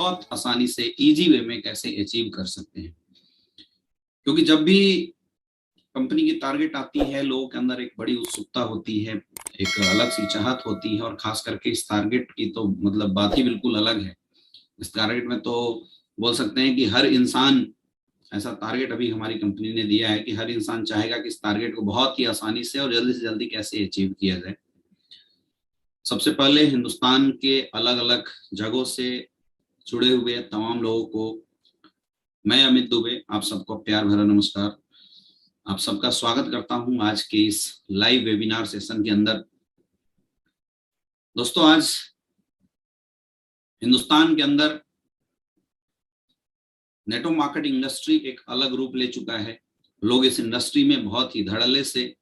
बहुत आसानी से इजी वे में कैसे अचीव कर सकते हैं। क्योंकि जब भी कंपनी की टारगेट आती है, लोगों के अंदर एक बड़ी उत्सुकता होती है, एक अलग सी चाहत होती है, और खास करके इस टारगेट की तो मतलब बात ही बिल्कुल अलग है। इस टारगेट में तो बोल सकते हैं कि हर इंसान, ऐसा टारगेट अभी हमारी कंपनी ने दिया है कि हर इंसान चाहेगा कि इस टारगेट को बहुत ही आसानी से और जल्दी से जल्दी कैसे अचीव किया जाए। सबसे पहले हिंदुस्तान के अलग अलग जगहों से जुड़े हुए तमाम लोगों को मैं अमित दुबे आप सबको प्यार भरा नमस्कार। आप सबका स्वागत करता हूं आज के इस लाइव वेबिनार सेशन के अंदर। दोस्तों, आज हिंदुस्तान के अंदर नेटवर्क मार्केटिंग इंडस्ट्री एक अलग रूप ले चुका है। लोग इस इंडस्ट्री में बहुत ही धड़ल्ले से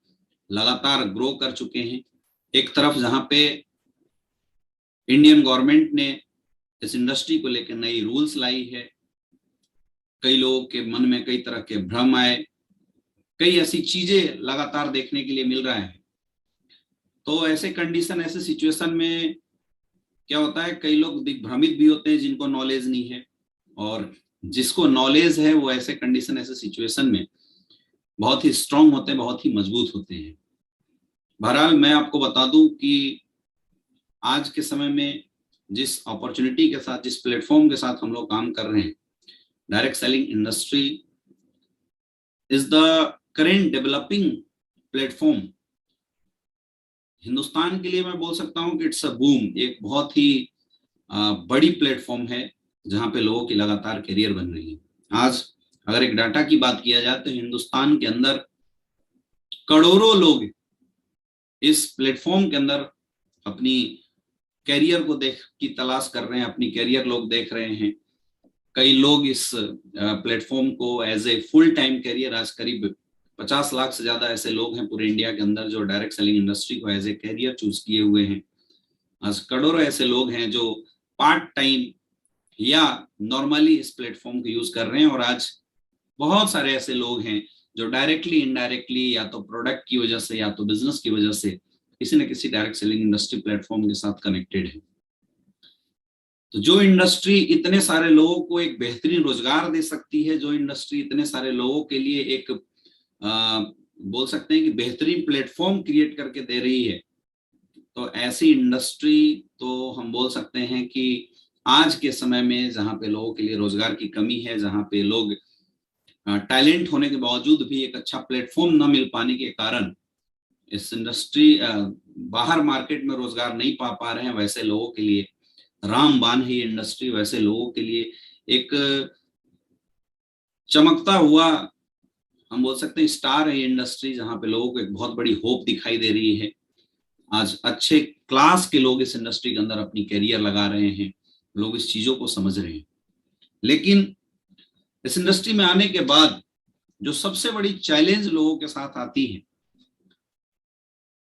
लगातार ग्रो कर चुके हैं। एक तरफ जहां पे इंडियन गवर्नमेंट ने इस इंडस्ट्री को लेकर नई रूल्स लाई है, कई लोगों के मन में कई तरह के भ्रम आए, कई ऐसी चीजें लगातार देखने के लिए मिल रहा है। तो ऐसे कंडीशन, ऐसे सिचुएशन में क्या होता है, कई लोग दिग्भ्रमित भी होते हैं जिनको नॉलेज नहीं है, और जिसको नॉलेज है वो ऐसे कंडीशन, ऐसे सिचुएशन में बहुत ही स्ट्रांग होते हैं, बहुत ही मजबूत होते हैं। बहरहाल मैं आपको बता दूं कि आज के समय में जिस अपॉर्चुनिटी के साथ, जिस प्लेटफॉर्म के साथ हम लोग काम कर रहे हैं, direct selling industry is the current developing platform. Hindustan के लिए मैं बोल सकता हूं कि इट्स अ बूम, एक बहुत ही बड़ी प्लेटफॉर्म है जहां पे लोगों की लगातार करियर बन रही है। आज अगर एक डाटा की बात किया जाए तो हिंदुस्तान के अंदर करोड़ों लोग इस प्लेटफॉर्म के अंदर अपनी कैरियर को देख की तलाश कर रहे हैं, अपनी कैरियर लोग देख रहे हैं। कई लोग इस प्लेटफॉर्म को as a full time career, आज करीब 50 लाख से ज्यादा ऐसे लोग हैं पूरे इंडिया के अंदर जो डायरेक्ट सेलिंग इंडस्ट्री को एज ए कैरियर चूज किए हुए हैं। आज करोड़ों ऐसे लोग हैं जो पार्ट टाइम या नॉर्मली इस प्लेटफॉर्म को यूज कर रहे हैं, और आज बहुत सारे ऐसे लोग हैं जो डायरेक्टली इनडायरेक्टली या तो प्रोडक्ट की वजह से या तो बिजनेस की वजह से किसी न किसी डायरेक्ट सेलिंग इंडस्ट्री प्लेटफॉर्म के साथ कनेक्टेड है। तो जो इंडस्ट्री इतने सारे लोगों को एक बेहतरीन रोजगार दे सकती है, जो इंडस्ट्री इतने सारे लोगों के लिए एक बोल सकते हैं कि बेहतरीन प्लेटफॉर्म क्रिएट करके दे रही है, तो ऐसी इंडस्ट्री तो हम बोल सकते हैं कि आज के समय में जहां पे लोगों के लिए रोजगार की कमी है, जहां पे लोग टैलेंट होने के बावजूद भी एक अच्छा प्लेटफॉर्म न मिल पाने के कारण इस इंडस्ट्री बाहर मार्केट में रोजगार नहीं पा रहे हैं, वैसे लोगों के लिए रामबाण है ये इंडस्ट्री। वैसे लोगों के लिए एक चमकता हुआ, हम बोल सकते हैं स्टार है ये इंडस्ट्री, जहां पे लोगों को एक बहुत बड़ी होप दिखाई दे रही है। आज अच्छे क्लास के लोग इस इंडस्ट्री के अंदर अपनी कैरियर लगा रहे हैं, लोग इस चीजों को समझ रहे हैं। लेकिन इस इंडस्ट्री में आने के बाद जो सबसे बड़ी चैलेंज लोगों के साथ आती है,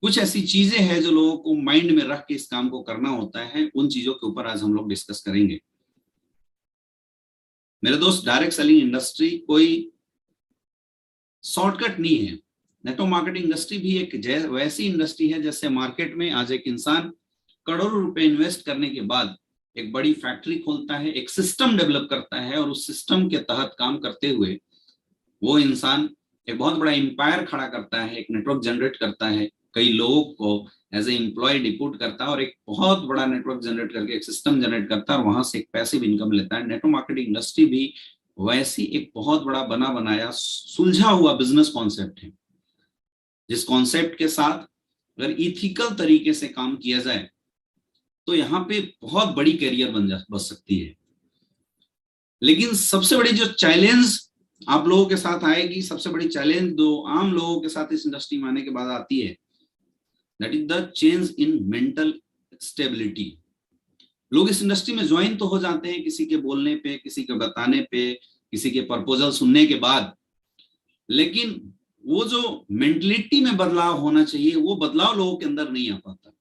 कुछ ऐसी चीजें हैं जो लोगों को माइंड में रख के इस काम को करना होता है, उन चीजों के ऊपर आज हम लोग डिस्कस करेंगे। मेरे दोस्त, डायरेक्ट सेलिंग इंडस्ट्री कोई शॉर्टकट नहीं है। नेटवर्क मार्केटिंग इंडस्ट्री भी एक वैसी इंडस्ट्री है जैसे मार्केट में आज एक इंसान करोड़ों रुपए इन्वेस्ट करने के बाद एक बड़ी फैक्ट्री खोलता है, एक सिस्टम डेवलप करता है, और उस सिस्टम के तहत काम करते हुए वो इंसान एक बहुत बड़ा एम्पायर खड़ा करता है, एक नेटवर्क जनरेट करता है, कई लोगों को एज ए एम्प्लॉय डिप्यूट करता है, और एक बहुत बड़ा नेटवर्क जनरेट करके एक सिस्टम जनरेट करता है, और वहां से एक पैसिव इनकम लेता है। नेटवर्क मार्केटिंग इंडस्ट्री भी वैसी एक बहुत बड़ा बना बनाया सुलझा हुआ बिजनेस कॉन्सेप्ट है, जिस कॉन्सेप्ट के साथ अगर इथिकल तरीके से काम किया जाए तो यहाँ पे बहुत बड़ी कैरियर बन सकती है। लेकिन सबसे बड़ी जो चैलेंज आप लोगों के साथ आएगी, सबसे बड़ी चैलेंज जो आम लोगों के साथ इस इंडस्ट्री में आने के बाद आती है, that is the change in mental stability. लोग इस इंडस्ट्री में ज्वाइन तो हो जाते हैं किसी के बोलने पे, किसी के बताने पे, किसी के प्रपोजल सुनने के बाद, लेकिन वो जो मेंटलिटी में बदलाव होना चाहिए वो बदलाव लोगों के अंदर नहीं आ पाता।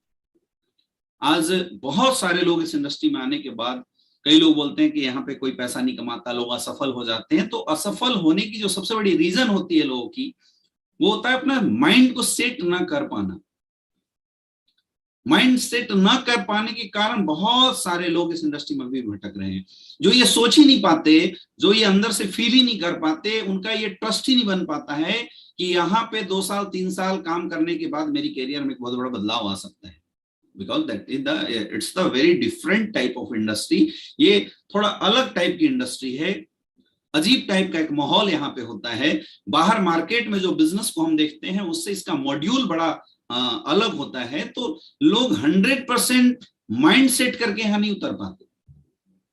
आज बहुत सारे लोग इस इंडस्ट्री में आने के बाद, कई लोग बोलते हैं कि यहाँ पे कोई पैसा नहीं कमाता, लोग असफल हो जाते हैं। तो असफल होने की जो सबसे बड़ी रीजन होती है लोगों की, वो होता है अपना माइंड को सेट ना कर पाना। माइंड सेट न कर पाने के कारण बहुत सारे लोग इस इंडस्ट्री में भी भटक रहे हैं, जो ये सोच ही नहीं पाते, जो ये अंदर से फील ही नहीं कर पाते, उनका ये ट्रस्ट ही नहीं बन पाता है कि यहाँ पे 2 साल 3 साल काम करने के बाद मेरी करियर में एक बहुत बड़ा बदलाव आ सकता है। Because that is it's the very different type of industry. ये थोड़ा अलग टाइप की इंडस्ट्री है, अजीब टाइप का एक माहौल यहाँ पे होता है। बाहर मार्केट में जो बिजनेस को हम देखते हैं उससे इसका मॉड्यूल बड़ा अलग होता है। तो लोग 100% माइंड सेट करके यहाँ नहीं उतर पाते।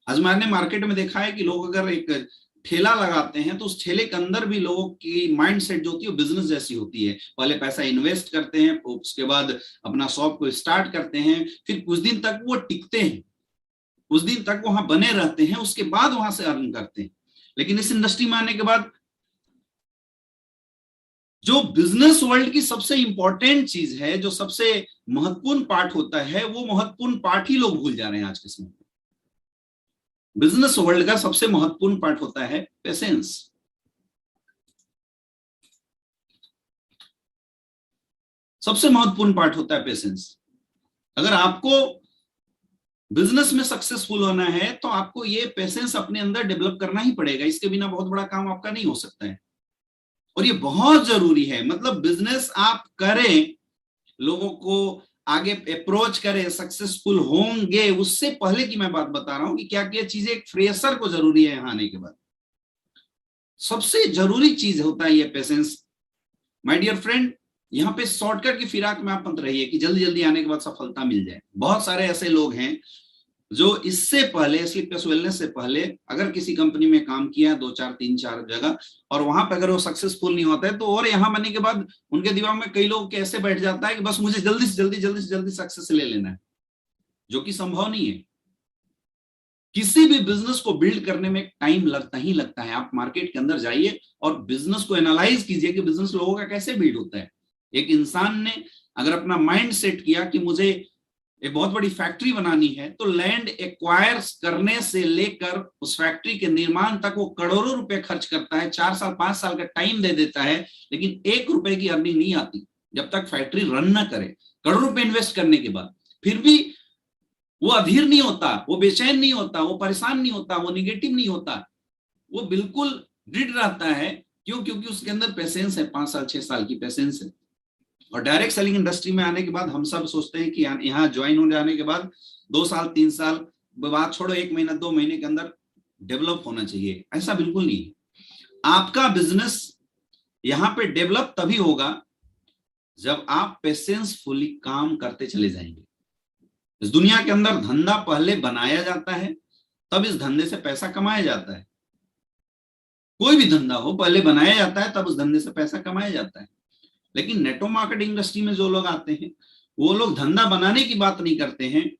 आज मैंने मार्केट में देखा है कि लोग अगर एक ठेला लगाते हैं तो उस ठेले के अंदर भी लोगों की माइंड सेट जो होती है वो बिजनेस जैसी होती है। पहले पैसा इन्वेस्ट करते हैं, उसके बाद अपना शॉप को स्टार्ट करते हैं, फिर कुछ दिन तक वो टिकते हैं, कुछ दिन तक वहां बने रहते हैं, उसके बाद वहां से अर्न करते हैं। लेकिन इस इंडस्ट्री में आने के बाद जो बिजनेस वर्ल्ड की सबसे इंपॉर्टेंट चीज है, जो सबसे महत्वपूर्ण पार्ट होता है, वो महत्वपूर्ण पार्ट ही लोग भूल जा रहे हैं आज के समय में। बिजनेस वर्ल्ड का सबसे महत्वपूर्ण पार्ट होता है पेशेंस। सबसे महत्वपूर्ण पार्ट होता है पेशेंस। अगर आपको बिजनेस में सक्सेसफुल होना है तो आपको ये पेशेंस अपने अंदर डेवलप करना ही पड़ेगा। इसके बिना बहुत बड़ा काम आपका नहीं हो सकता है, और ये बहुत जरूरी है। मतलब बिजनेस आप करें, लोगों को आगे अप्रोच करें, सक्सेसफुल होंगे, उससे पहले की मैं बात बता रहा हूं कि क्या क्या चीजें एक फ्रेशर को जरूरी है यहाँ आने के बाद। सबसे जरूरी चीज होता है ये पेशेंस। माय डियर फ्रेंड, यहाँ पे शॉर्टकट की फिराक में आप मत रहिए कि जल्दी जल्दी आने के बाद सफलता मिल जाए। बहुत सारे ऐसे लोग हैं जो इससे पहले, स्लीपलेस वेलनेस से पहले, अगर किसी कंपनी में काम किया 2 4 3 4 जगह, और वहां पर अगर वो सक्सेसफुल नहीं होता है तो और यहाँ बनने के बाद उनके दिमाग में कई लोग कैसे बैठ जाता है कि बस मुझे जल्दी से जल्दी सक्सेस ले लेना है, जो कि संभव नहीं है। किसी भी बिजनेस को बिल्ड करने में टाइम लगता ही लगता है। आप मार्केट के अंदर जाइए और बिजनेस को एनालाइज कीजिए कि बिजनेस लोगों का कैसे बिल्ड होता है। एक इंसान ने अगर अपना माइंड सेट किया कि मुझे एक बहुत बड़ी फैक्ट्री बनानी है, तो लैंड एक्वायर करने से लेकर उस फैक्ट्री के निर्माण तक वो करोड़ों रुपए खर्च करता है, 4 साल 5 साल का टाइम दे देता है, लेकिन 1 रुपए की अर्निंग नहीं आती जब तक फैक्ट्री रन ना करे। करोड़ों रुपए इन्वेस्ट करने के बाद फिर भी वो अधीर नहीं होता, वो बेचैन नहीं होता, वो परेशान नहीं होता, वो निगेटिव नहीं होता, वो बिल्कुल दृढ़ रहता है। क्यों? क्योंकि उसके अंदर पेशेंस है, 5 साल 6 साल की पेशेंस है। और डायरेक्ट सेलिंग इंडस्ट्री में आने के बाद हम सब सोचते हैं कि यहाँ ज्वाइन हो जाने के बाद 2 साल 3 साल, बात छोड़ो 1 महीना 2 महीने के अंदर डेवलप होना चाहिए। ऐसा बिल्कुल नहीं है। आपका बिजनेस यहाँ पे डेवलप तभी होगा जब आप पेशेंसफुली काम करते चले जाएंगे। इस दुनिया के अंदर धंधा पहले बनाया जाता है, तब इस धंधे से पैसा कमाया जाता है। कोई भी धंधा हो, पहले बनाया जाता है, तब उस धंधे से पैसा कमाया जाता है। लेकिन नेटवर्क मार्केटिंग इंडस्ट्री में जो लोग आते हैं, वो लोग धंधा बनाने की बात नहीं करते हैं।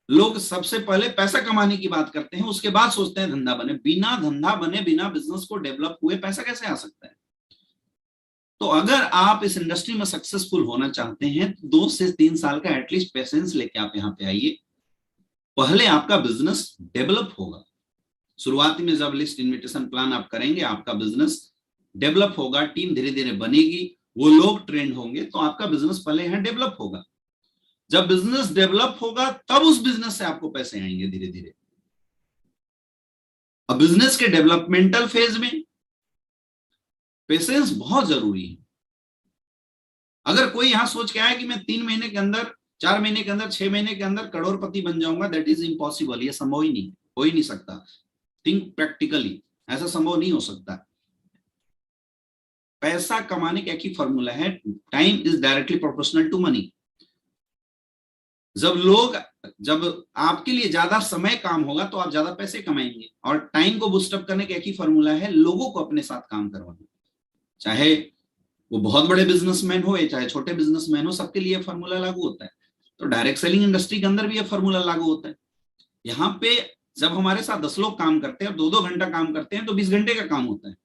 लोग सबसे पहले पैसा कमाने की बात करते हैं, उसके बाद सोचते हैं धंधा बने। बिना धंधा बने, बिना बिजनेस को डेवलप हुए पैसा कैसे आ सकता है? तो अगर आप इस इंडस्ट्री में सक्सेसफुल होना चाहते हैं तो 2 से 3 साल का एटलीस्ट पेशेंस लेके आप यहाँ पे आइए। पहले आपका बिजनेस डेवलप होगा। शुरुआती में जब लिस्ट इन्विटेशन प्लान आप करेंगे, आपका बिजनेस डेवलप होगा, टीम धीरे धीरे बनेगी, वो लोग ट्रेंड होंगे, तो आपका बिजनेस पहले यहाँ डेवलप होगा। जब बिजनेस डेवलप होगा तब उस बिजनेस से आपको पैसे आएंगे धीरे धीरे। अब बिजनेस के डेवलपमेंटल फेज में पेशेंस बहुत जरूरी है। अगर कोई यहां सोच के आया कि मैं 3 महीने के अंदर, 4 महीने के अंदर, 6 महीने के अंदर करोड़पति बन जाऊंगा, दैट इज इम्पॉसिबल। ये संभव ही नहीं, हो ही नहीं सकता। थिंक प्रैक्टिकली, ऐसा संभव नहीं हो सकता। पैसा कमाने का एक ही फॉर्मूला है, time is directly proportional to money. जब आपके लिए ज्यादा समय काम होगा तो आप ज्यादा पैसे कमाएंगे। और टाइम को बूस्टअप करने का एक ही फॉर्मूला है, लोगों को अपने साथ काम करवाना। चाहे वो बहुत बड़े बिजनेसमैन हो या चाहे छोटे बिजनेसमैन हो, सबके लिए फॉर्मूला लागू होता है। तो डायरेक्ट सेलिंग इंडस्ट्री के अंदर भी ये फॉर्मूला लागू होता है। यहाँ पे जब हमारे साथ 10 लोग काम करते हैं और 2-2 घंटा काम करते हैं तो 20 घंटे का काम होता है।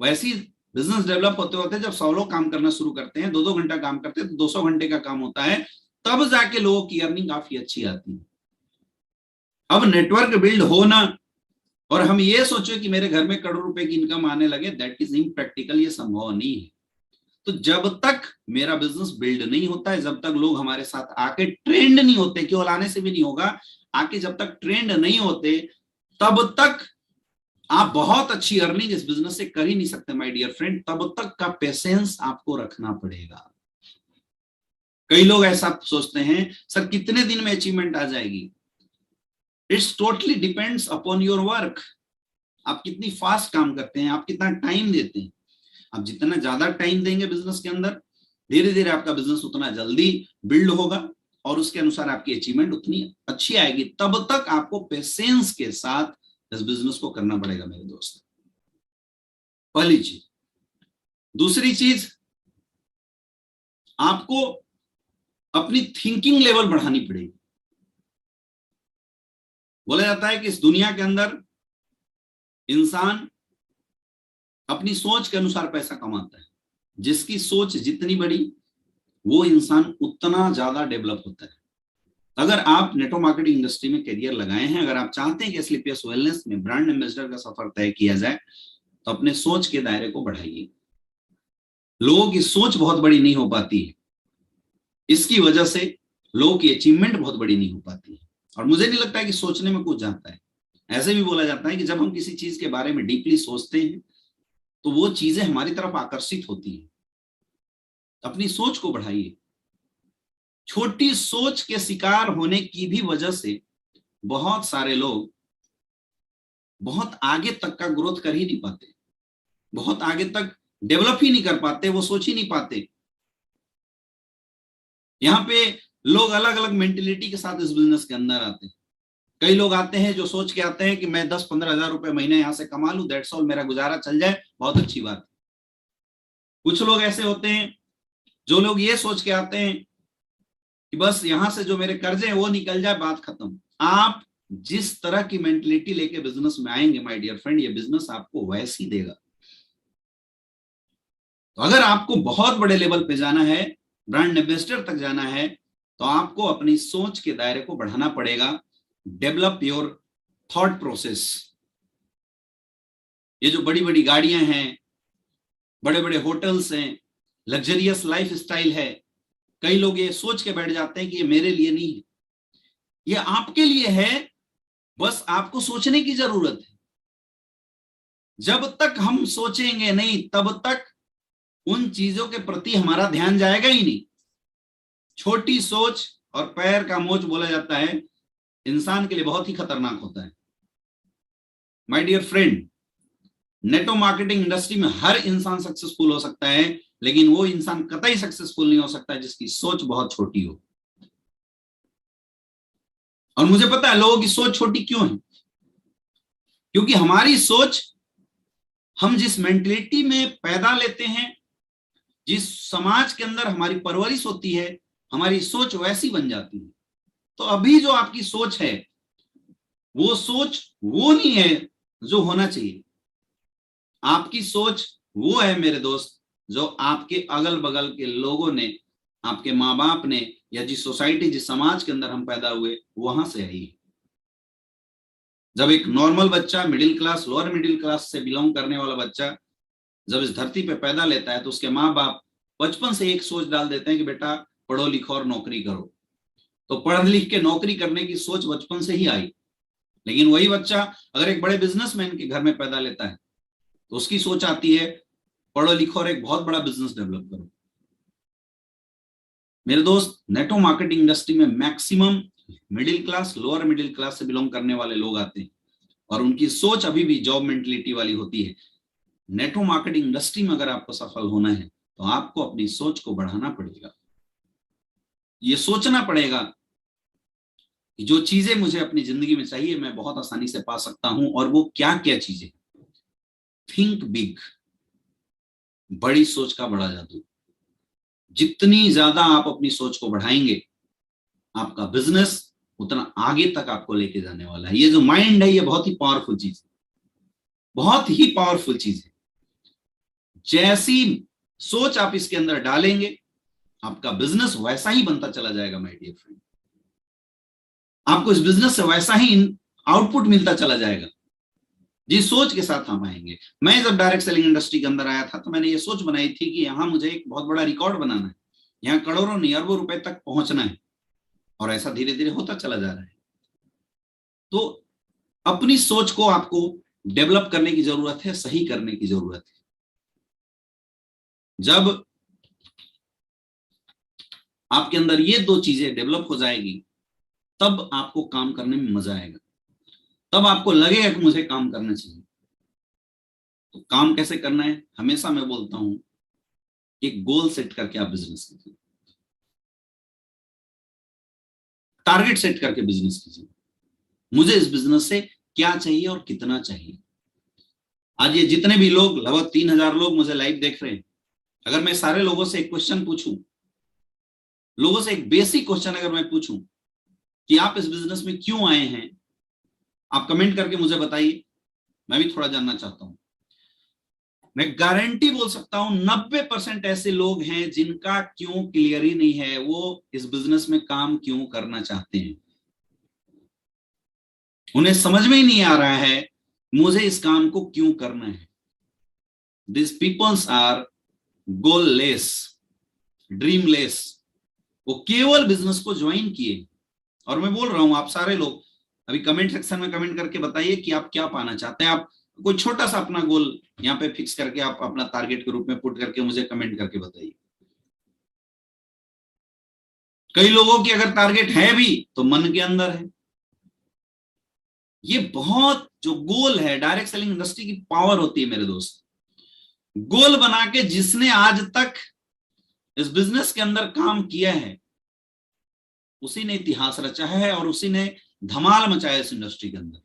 वैसे ही बिजनेस डेवलप होते होते जब 100 लोग काम करना शुरू करते हैं, 2-2 घंटा काम करते हैं, तो 200 घंटे का काम होता है। तब जाके लोगों की अर्निंग काफी अच्छी आती है। अब नेटवर्क बिल्ड होना और हम ये सोचे कि मेरे घर में करोड़ रुपए की इनकम आने लगे, दैट इज इम्प्रैक्टिकल। ये संभव नहीं है। तो जब तक मेरा बिजनेस बिल्ड नहीं होता है, जब तक लोग हमारे साथ आके ट्रेंड नहीं होते, केवल आने से भी नहीं होगा, आके जब तक ट्रेंड नहीं होते तब तक आप बहुत अच्छी अर्निंग इस बिजनेस से कर ही नहीं सकते माय डियर फ्रेंड। तब तक का पेशेंस आपको रखना पड़ेगा। कई लोग ऐसा सोचते हैं सर कितने दिन में अचीवमेंट आ जाएगी। It's totally depends upon your work. आप कितनी फास्ट काम करते हैं, आप कितना टाइम देते हैं। आप जितना ज्यादा टाइम देंगे बिजनेस के अंदर, धीरे धीरे आपका बिजनेस उतना जल्दी बिल्ड होगा और उसके अनुसार आपकी अचीवमेंट उतनी अच्छी आएगी। तब तक आपको पेशेंस के साथ इस बिजनेस को करना पड़ेगा मेरे दोस्त। पहली चीज। दूसरी चीज, आपको अपनी थिंकिंग लेवल बढ़ानी पड़ेगी। बोला जाता है कि इस दुनिया के अंदर इंसान अपनी सोच के अनुसार पैसा कमाता है। जिसकी सोच जितनी बड़ी, वो इंसान उतना ज्यादा डेवलप होता है। अगर आप नेटवर्क मार्केटिंग इंडस्ट्री में करियर लगाए हैं, अगर आप चाहते हैं कि एसलीपीएस वेलनेस में ब्रांड एम्बेसडर का सफर तय किया जाए, तो अपने सोच के दायरे को बढ़ाइए। लोगों की सोच बहुत बड़ी नहीं हो पाती है, इसकी वजह से लोगों की अचीवमेंट बहुत बड़ी नहीं हो पाती है। और मुझे नहीं लगता है कि सोचने में कुछ जाता है। ऐसे भी बोला जाता है कि जब हम किसी चीज के बारे में डीपली सोचते हैं तो वो चीजें हमारी तरफ आकर्षित होती हैं। अपनी सोच को बढ़ाइए। छोटी सोच के शिकार होने की भी वजह से बहुत सारे लोग बहुत आगे तक का ग्रोथ कर ही नहीं पाते, बहुत आगे तक डेवलप ही नहीं कर पाते, वो सोच ही नहीं पाते। यहाँ पे लोग अलग अलग मेंटेलिटी के साथ इस बिजनेस के अंदर आते हैं। कई लोग आते हैं जो सोच के आते हैं कि मैं 10-15 हजार रुपए महीने यहां से कमा लूं, दैट्स ऑल, मेरा गुजारा चल जाए, बहुत अच्छी बात। कुछ लोग ऐसे होते हैं जो लोग ये सोच के आते हैं कि बस यहां से जो मेरे कर्जे हैं वो निकल जाए, बात खत्म। आप जिस तरह की मेंटेलिटी लेके बिजनेस में आएंगे माय डियर फ्रेंड, ये बिजनेस आपको वैसी देगा। तो अगर आपको बहुत बड़े लेवल पे जाना है, ब्रांड एम्बेसडर तक जाना है, तो आपको अपनी सोच के दायरे को बढ़ाना पड़ेगा। Develop your thought process. ये जो बड़ी बड़ी गाड़ियां हैं, बड़े बड़े होटल्स हैं, लग्जरियस लाइफ स्टाइल है, कई लोग ये सोच के बैठ जाते हैं कि ये मेरे लिए नहीं है, ये आपके लिए है, बस आपको सोचने की जरूरत है। जब तक हम सोचेंगे नहीं, तब तक उन चीजों के प्रति हमारा ध्यान जाएगा ही नहीं। छोटी सोच और पैर का मोच बोला जाता है, इंसान के लिए बहुत ही खतरनाक होता है। My dear friend, network marketing industry में हर इंसान सक्सेसफुल हो सकता है, लेकिन वो इंसान कतई सक्सेसफुल नहीं हो सकता जिसकी सोच बहुत छोटी हो। और मुझे पता है लोगों की सोच छोटी क्यों है, क्योंकि हमारी सोच, हम जिस मेंटलिटी में पैदा लेते हैं, जिस समाज के अंदर हमारी परवरिश होती है, हमारी सोच वैसी बन जाती है। तो अभी जो आपकी सोच है, वो सोच वो नहीं है जो होना चाहिए। आपकी सोच वो है मेरे दोस्त, जो आपके अगल बगल के लोगों ने, आपके माँ बाप ने, या जिस सोसाइटी, जिस समाज के अंदर हम पैदा हुए, वहां से आई है। जब एक नॉर्मल बच्चा, middle class, lower middle class से बिलोंग करने वाला बच्चा जब इस धरती पे पैदा लेता है, तो उसके माँ बाप बचपन से एक सोच डाल देते हैं कि बेटा पढ़ो लिखो और नौकरी करो। तो पढ़ लिख के नौकरी करने की सोच बचपन से ही आई। लेकिन वही बच्चा अगर एक बड़े बिजनेसमैन के घर में पैदा लेता है, तो उसकी सोच आती है पढ़ो लिखो और एक बहुत बड़ा बिजनेस डेवलप करो। मेरे दोस्त, नेटवर्क मार्केटिंग इंडस्ट्री में maximum middle class, lower middle class से बिलोंग करने वाले लोग आते हैं और उनकी सोच अभी भी जॉब मेंटलिटी वाली होती है। नेटवर्क मार्केटिंग इंडस्ट्री में अगर आपको सफल होना है, तो आपको अपनी सोच को बढ़ाना पड़ेगा। ये सोचना पड़ेगा कि जो चीजें मुझे अपनी जिंदगी में चाहिए, मैं बहुत आसानी से पा सकता हूं, और वो क्या क्या चीजें। Think big. बड़ी सोच का बड़ा जादू। जितनी ज्यादा आप अपनी सोच को बढ़ाएंगे, आपका बिजनेस उतना आगे तक आपको लेके जाने वाला है। ये जो माइंड है, ये बहुत ही पावरफुल चीज है, बहुत ही पावरफुल चीज है। जैसी सोच आप इसके अंदर डालेंगे, आपका बिजनेस वैसा ही बनता चला जाएगा माय डियर फ्रेंड। आपको इस बिजनेस से वैसा ही आउटपुट मिलता चला जाएगा। जिस सोच के साथ हम आएंगे। मैं जब डायरेक्ट सेलिंग इंडस्ट्री के अंदर आया था तो मैंने ये सोच बनाई थी कि यहाँ मुझे एक बहुत बड़ा रिकॉर्ड बनाना है, यहाँ करोड़ों नहीं अरबों रुपए तक पहुंचना है, और ऐसा धीरे धीरे होता चला जा रहा है। तो अपनी सोच को आपको डेवलप करने की जरूरत है, सही करने की जरूरत है। जब आपके अंदर ये दो चीजें डेवलप हो जाएगी तब आपको काम करने में मजा आएगा, तब आपको लगेगा कि मुझे काम करना चाहिए। तो काम कैसे करना है, हमेशा मैं बोलता हूं एक गोल सेट करके आप बिजनेस कीजिए, टारगेट सेट करके बिजनेस कीजिए। मुझे इस बिजनेस से क्या चाहिए और कितना चाहिए। आज ये जितने भी लोग, लगभग 3,000 लोग मुझे लाइव देख रहे हैं, अगर मैं सारे लोगों से एक क्वेश्चन पूछूं, लोगों से एक बेसिक क्वेश्चन अगर मैं पूछूं कि आप इस बिजनेस में क्यों आए हैं, आप कमेंट करके मुझे बताइए, मैं भी थोड़ा जानना चाहता हूं। मैं गारंटी बोल सकता हूं 90% ऐसे लोग हैं जिनका क्यों क्लियर ही नहीं है, वो इस बिजनेस में काम क्यों करना चाहते हैं। उन्हें समझ में ही नहीं आ रहा है मुझे इस काम को क्यों करना है। This peoples are goalless, dreamless. वो केवल बिजनेस को ज्वाइन किए। और मैं बोल रहा हूं आप सारे लोग अभी कमेंट सेक्शन में कमेंट करके बताइए कि आप क्या पाना चाहते हैं। आप कोई छोटा सा अपना गोल यहाँ पे फिक्स करके आप अपना टारगेट के रूप में पुट करके मुझे कमेंट करके बताइए। कई लोगों की अगर टारगेट है भी तो मन के अंदर है। ये बहुत जो गोल है, डायरेक्ट सेलिंग इंडस्ट्री की पावर होती है मेरे दोस्त। गोल बना के जिसने आज तक इस बिजनेस के अंदर काम किया है उसी ने इतिहास रचा है और उसी ने धमाल मचाया इस इंडस्ट्री के अंदर।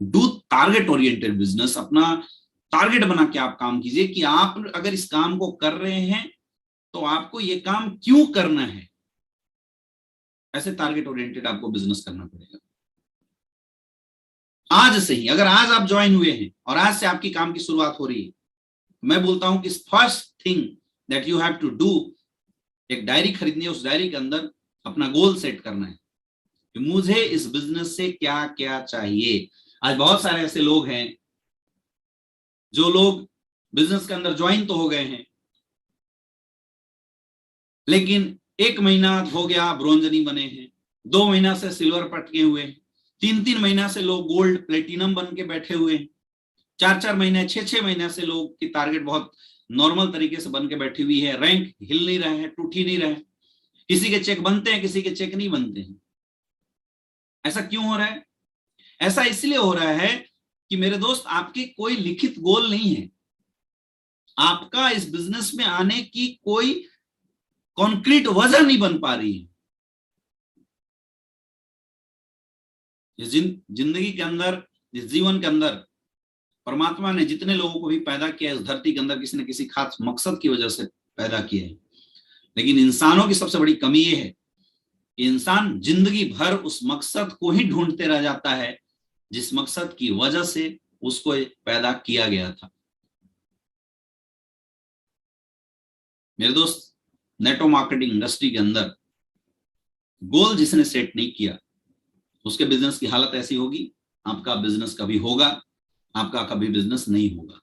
डू टारगेट ओरिएंटेड बिजनेस, अपना टारगेट बना के आप काम कीजिए कि आप अगर इस काम को कर रहे हैं तो आपको ये काम क्यों करना है। ऐसे टारगेट ओरिएंटेड आपको बिजनेस करना पड़ेगा। आज से ही, अगर आज आप ज्वाइन हुए हैं और आज से आपकी काम की शुरुआत हो रही है, मैं बोलता हूं कि first thing that you have to do, एक डायरी खरीदनी है, उस डायरी के अंदर अपना गोल सेट करना है कि मुझे इस बिजनेस से क्या क्या चाहिए। आज बहुत सारे ऐसे लोग हैं जो लोग बिजनेस के अंदर ज्वाइन तो हो गए हैं, लेकिन 1 महीना हो गया ब्रोंज नहीं बने हैं, 2 महीना से सिल्वर पटके हुए, 3-3 महीना से लोग गोल्ड प्लेटिनम बन के बैठे हुए, 4-4 महीने 6-6 महीने से लोग की टारगेट बहुत नॉर्मल तरीके से बन के बैठी हुई है, रैंक हिल नहीं रहा है, टूट ही नहीं रहा है। किसी के चेक बनते हैं, किसी के चेक नहीं बनते हैं। ऐसा क्यों हो रहा है? ऐसा इसलिए हो रहा है कि मेरे दोस्त आपके कोई लिखित गोल नहीं है, आपका इस बिजनेस में आने की कोई कॉन्क्रीट वजह नहीं बन पा रही है। जिंदगी के अंदर, इस जीवन के अंदर परमात्मा ने जितने लोगों को भी पैदा किया है इस धरती के अंदर किसी न किसी खास मकसद की वजह से पैदा किया है। लेकिन इंसानों की सबसे बड़ी कमी यह है कि इंसान जिंदगी भर उस मकसद को ही ढूंढते रह जाता है जिस मकसद की वजह से उसको पैदा किया गया था। मेरे दोस्त, नेटवर्क मार्केटिंग इंडस्ट्री के अंदर गोल जिसने सेट नहीं किया उसके बिजनेस की हालत ऐसी होगी, आपका बिजनेस कभी होगा, आपका कभी बिजनेस नहीं होगा।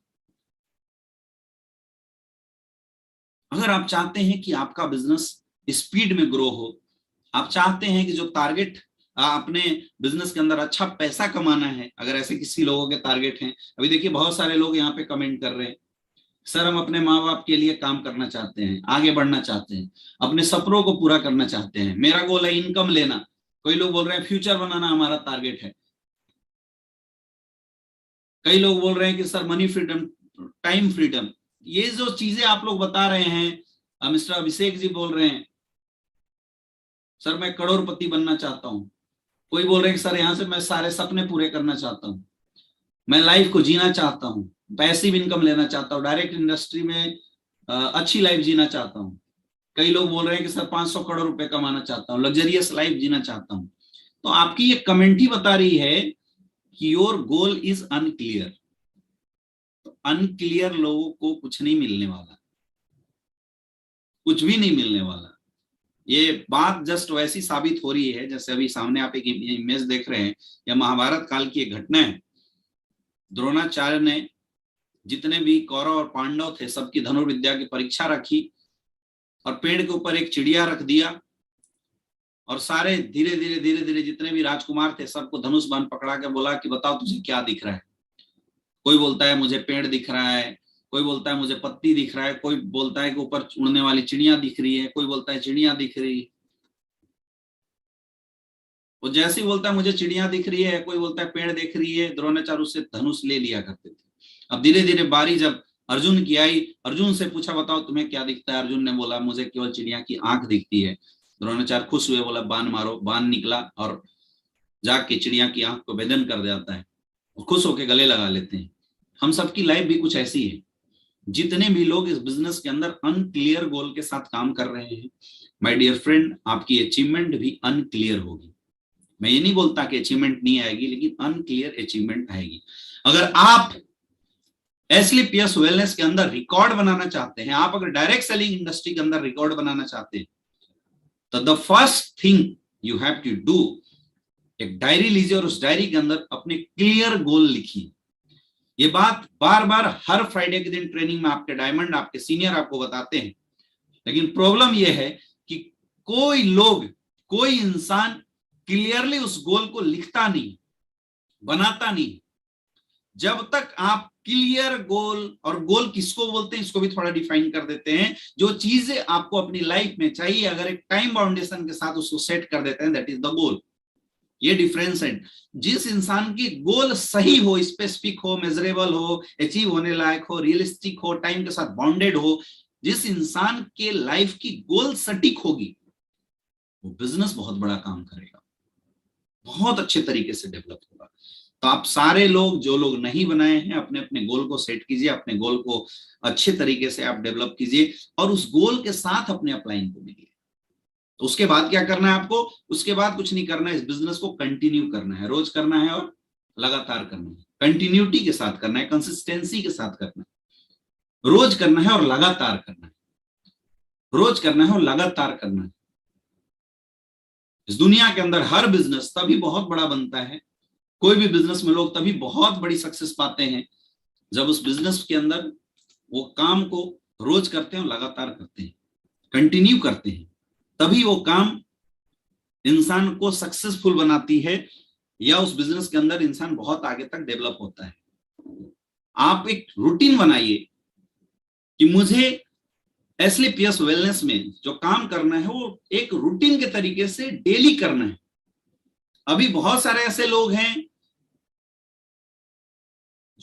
अगर आप चाहते हैं कि आपका बिजनेस स्पीड में ग्रो हो, आप चाहते हैं कि जो टारगेट अपने बिजनेस के अंदर अच्छा पैसा कमाना है, अगर ऐसे किसी लोगों के टारगेट हैं, अभी देखिए बहुत सारे लोग यहाँ पे कमेंट कर रहे हैं, सर हम अपने माँ बाप के लिए काम करना चाहते हैं, आगे बढ़ना चाहते हैं, अपने सपनों को पूरा करना चाहते हैं, मेरा गोल है इनकम लेना। कोई लोग बोल रहे हैं फ्यूचर बनाना हमारा टारगेट है। कई लोग बोल रहे हैं कि sir money freedom, time freedom. ये जो चीजें आप लोग बता रहे हैं, मिस्टर अभिषेक जी बोल रहे हैं सर मैं करोड़पति बनना चाहता हूं। कोई बोल रहे हैं कि सर यहां से मैं सारे सपने पूरे करना चाहता हूं, मैं लाइफ को जीना चाहता हूं, पैसिव इनकम लेना चाहता हूं, डायरेक्ट इंडस्ट्री में अच्छी लाइफ जीना चाहता हूं। कई लोग बोल रहे हैं कि सर 500 करोड़ रुपए कमाना चाहता हूं, लग्जरियस लाइफ जीना चाहता हूं। तो आपकी ये कमेंट ही बता रही है कि योर गोल इज अनक्लियर। तो अनक्लियर लोगों को कुछ नहीं मिलने वाला, कुछ भी नहीं मिलने वाला। ये बात जस्ट वैसी साबित हो रही है जैसे अभी सामने आप एक इमेज देख रहे हैं, यह महाभारत काल की एक घटना है। द्रोणाचार्य ने जितने भी कौरव और पांडव थे सबकी धनुर्विद्या की परीक्षा रखी और पेड़ के ऊपर एक चिड़िया रख दिया और सारे धीरे धीरे जितने भी राजकुमार थे सबको धनुष बाण पकड़ा के बोला कि बताओ तुझे क्या दिख रहा है। कोई बोलता है मुझे पेड़ दिख रहा है, कोई बोलता है मुझे पत्ती दिख रहा है, कोई बोलता है कि ऊपर उड़ने वाली चिड़िया दिख रही है, कोई बोलता है चिड़िया दिख रही है। वो जैसे ही बोलता है मुझे चिड़िया दिख रही है, कोई बोलता है पेड़ दिख रही है, द्रोणाचार्य उससे धनुष ले लिया करते थे। अब धीरे धीरे बारी जब अर्जुन की आई, अर्जुन से पूछा बताओ तुम्हें क्या दिखता है। अर्जुन ने बोला मुझे केवल चिड़िया की आंख दिखती है। द्रोणाचार्य खुश हुए, बोला बाण मारो। बाण निकला और जाके चिड़िया की आंख को भेदन कर देता है और खुश होकर गले लगा लेते हैं। हम सबकी लाइफ भी कुछ ऐसी है। जितने भी लोग इस बिजनेस के अंदर अनक्लियर गोल के साथ काम कर रहे हैं, माय डियर फ्रेंड, आपकी अचीवमेंट भी अनक्लियर होगी। मैं ये नहीं बोलता कि अचीवमेंट नहीं आएगी, लेकिन अनक्लियर अचीवमेंट आएगी। अगर आप एसलीपीएस वेलनेस के अंदर रिकॉर्ड बनाना चाहते हैं, आप अगर डायरेक्ट सेलिंग इंडस्ट्री के अंदर रिकॉर्ड बनाना चाहते हैं, तो the first thing you have to do, एक डायरी लीजिए और उस डायरी के अंदर अपने क्लियर गोल लिखिए। ये बात बार बार हर फ्राइडे के दिन ट्रेनिंग में आपके डायमंड, आपके सीनियर आपको बताते हैं, लेकिन प्रॉब्लम यह है कि कोई लोग, कोई इंसान क्लियरली उस गोल को लिखता नहीं, बनाता नहीं। जब तक आप क्लियर गोल, और गोल किसको बोलते हैं इसको भी थोड़ा डिफाइन कर देते हैं, जो चीजें आपको अपनी लाइफ में चाहिए अगर एक टाइम बाउंडेशन के साथ उसको सेट कर देते हैं, दैट इज द गोल। ये डिफरेंस है। जिस इंसान की गोल सही हो, स्पेसिफिक हो, मेजरेबल हो, अचीव होने लायक हो, रियलिस्टिक हो, टाइम के साथ बाउंडेड हो, जिस इंसान के लाइफ की गोल सटीक होगी, वो बिजनेस बहुत बड़ा काम करेगा, बहुत अच्छे तरीके से डेवलप होगा। तो आप सारे लोग, जो लोग नहीं बनाए हैं, अपने अपने गोल को सेट कीजिए, अपने गोल को अच्छे तरीके से आप डेवलप कीजिए और उस गोल के साथ अपने अपलाइन को मिलिए। तो उसके बाद क्या करना है आपको? उसके बाद कुछ नहीं करना है, इस बिजनेस को कंटिन्यू करना है, रोज करना है और लगातार करना है, कंटिन्यूटी के साथ करना है, कंसिस्टेंसी के साथ करना है, रोज करना है और लगातार करना है, रोज करना है और लगातार करना है। इस दुनिया के अंदर हर बिजनेस तभी बहुत बड़ा बनता है, कोई भी बिजनेस में लोग तभी बहुत बड़ी सक्सेस पाते हैं जब उस बिजनेस के अंदर वो काम को रोज करते हैं और लगातार करते हैं, कंटिन्यू करते हैं। तभी वो काम इंसान को सक्सेसफुल बनाती है या उस बिजनेस के अंदर इंसान बहुत आगे तक डेवलप होता है। आप एक रूटीन बनाइए कि मुझे एसलीपीएस वेलनेस में जो काम करना है वो एक रूटीन के तरीके से डेली करना है। अभी बहुत सारे ऐसे लोग हैं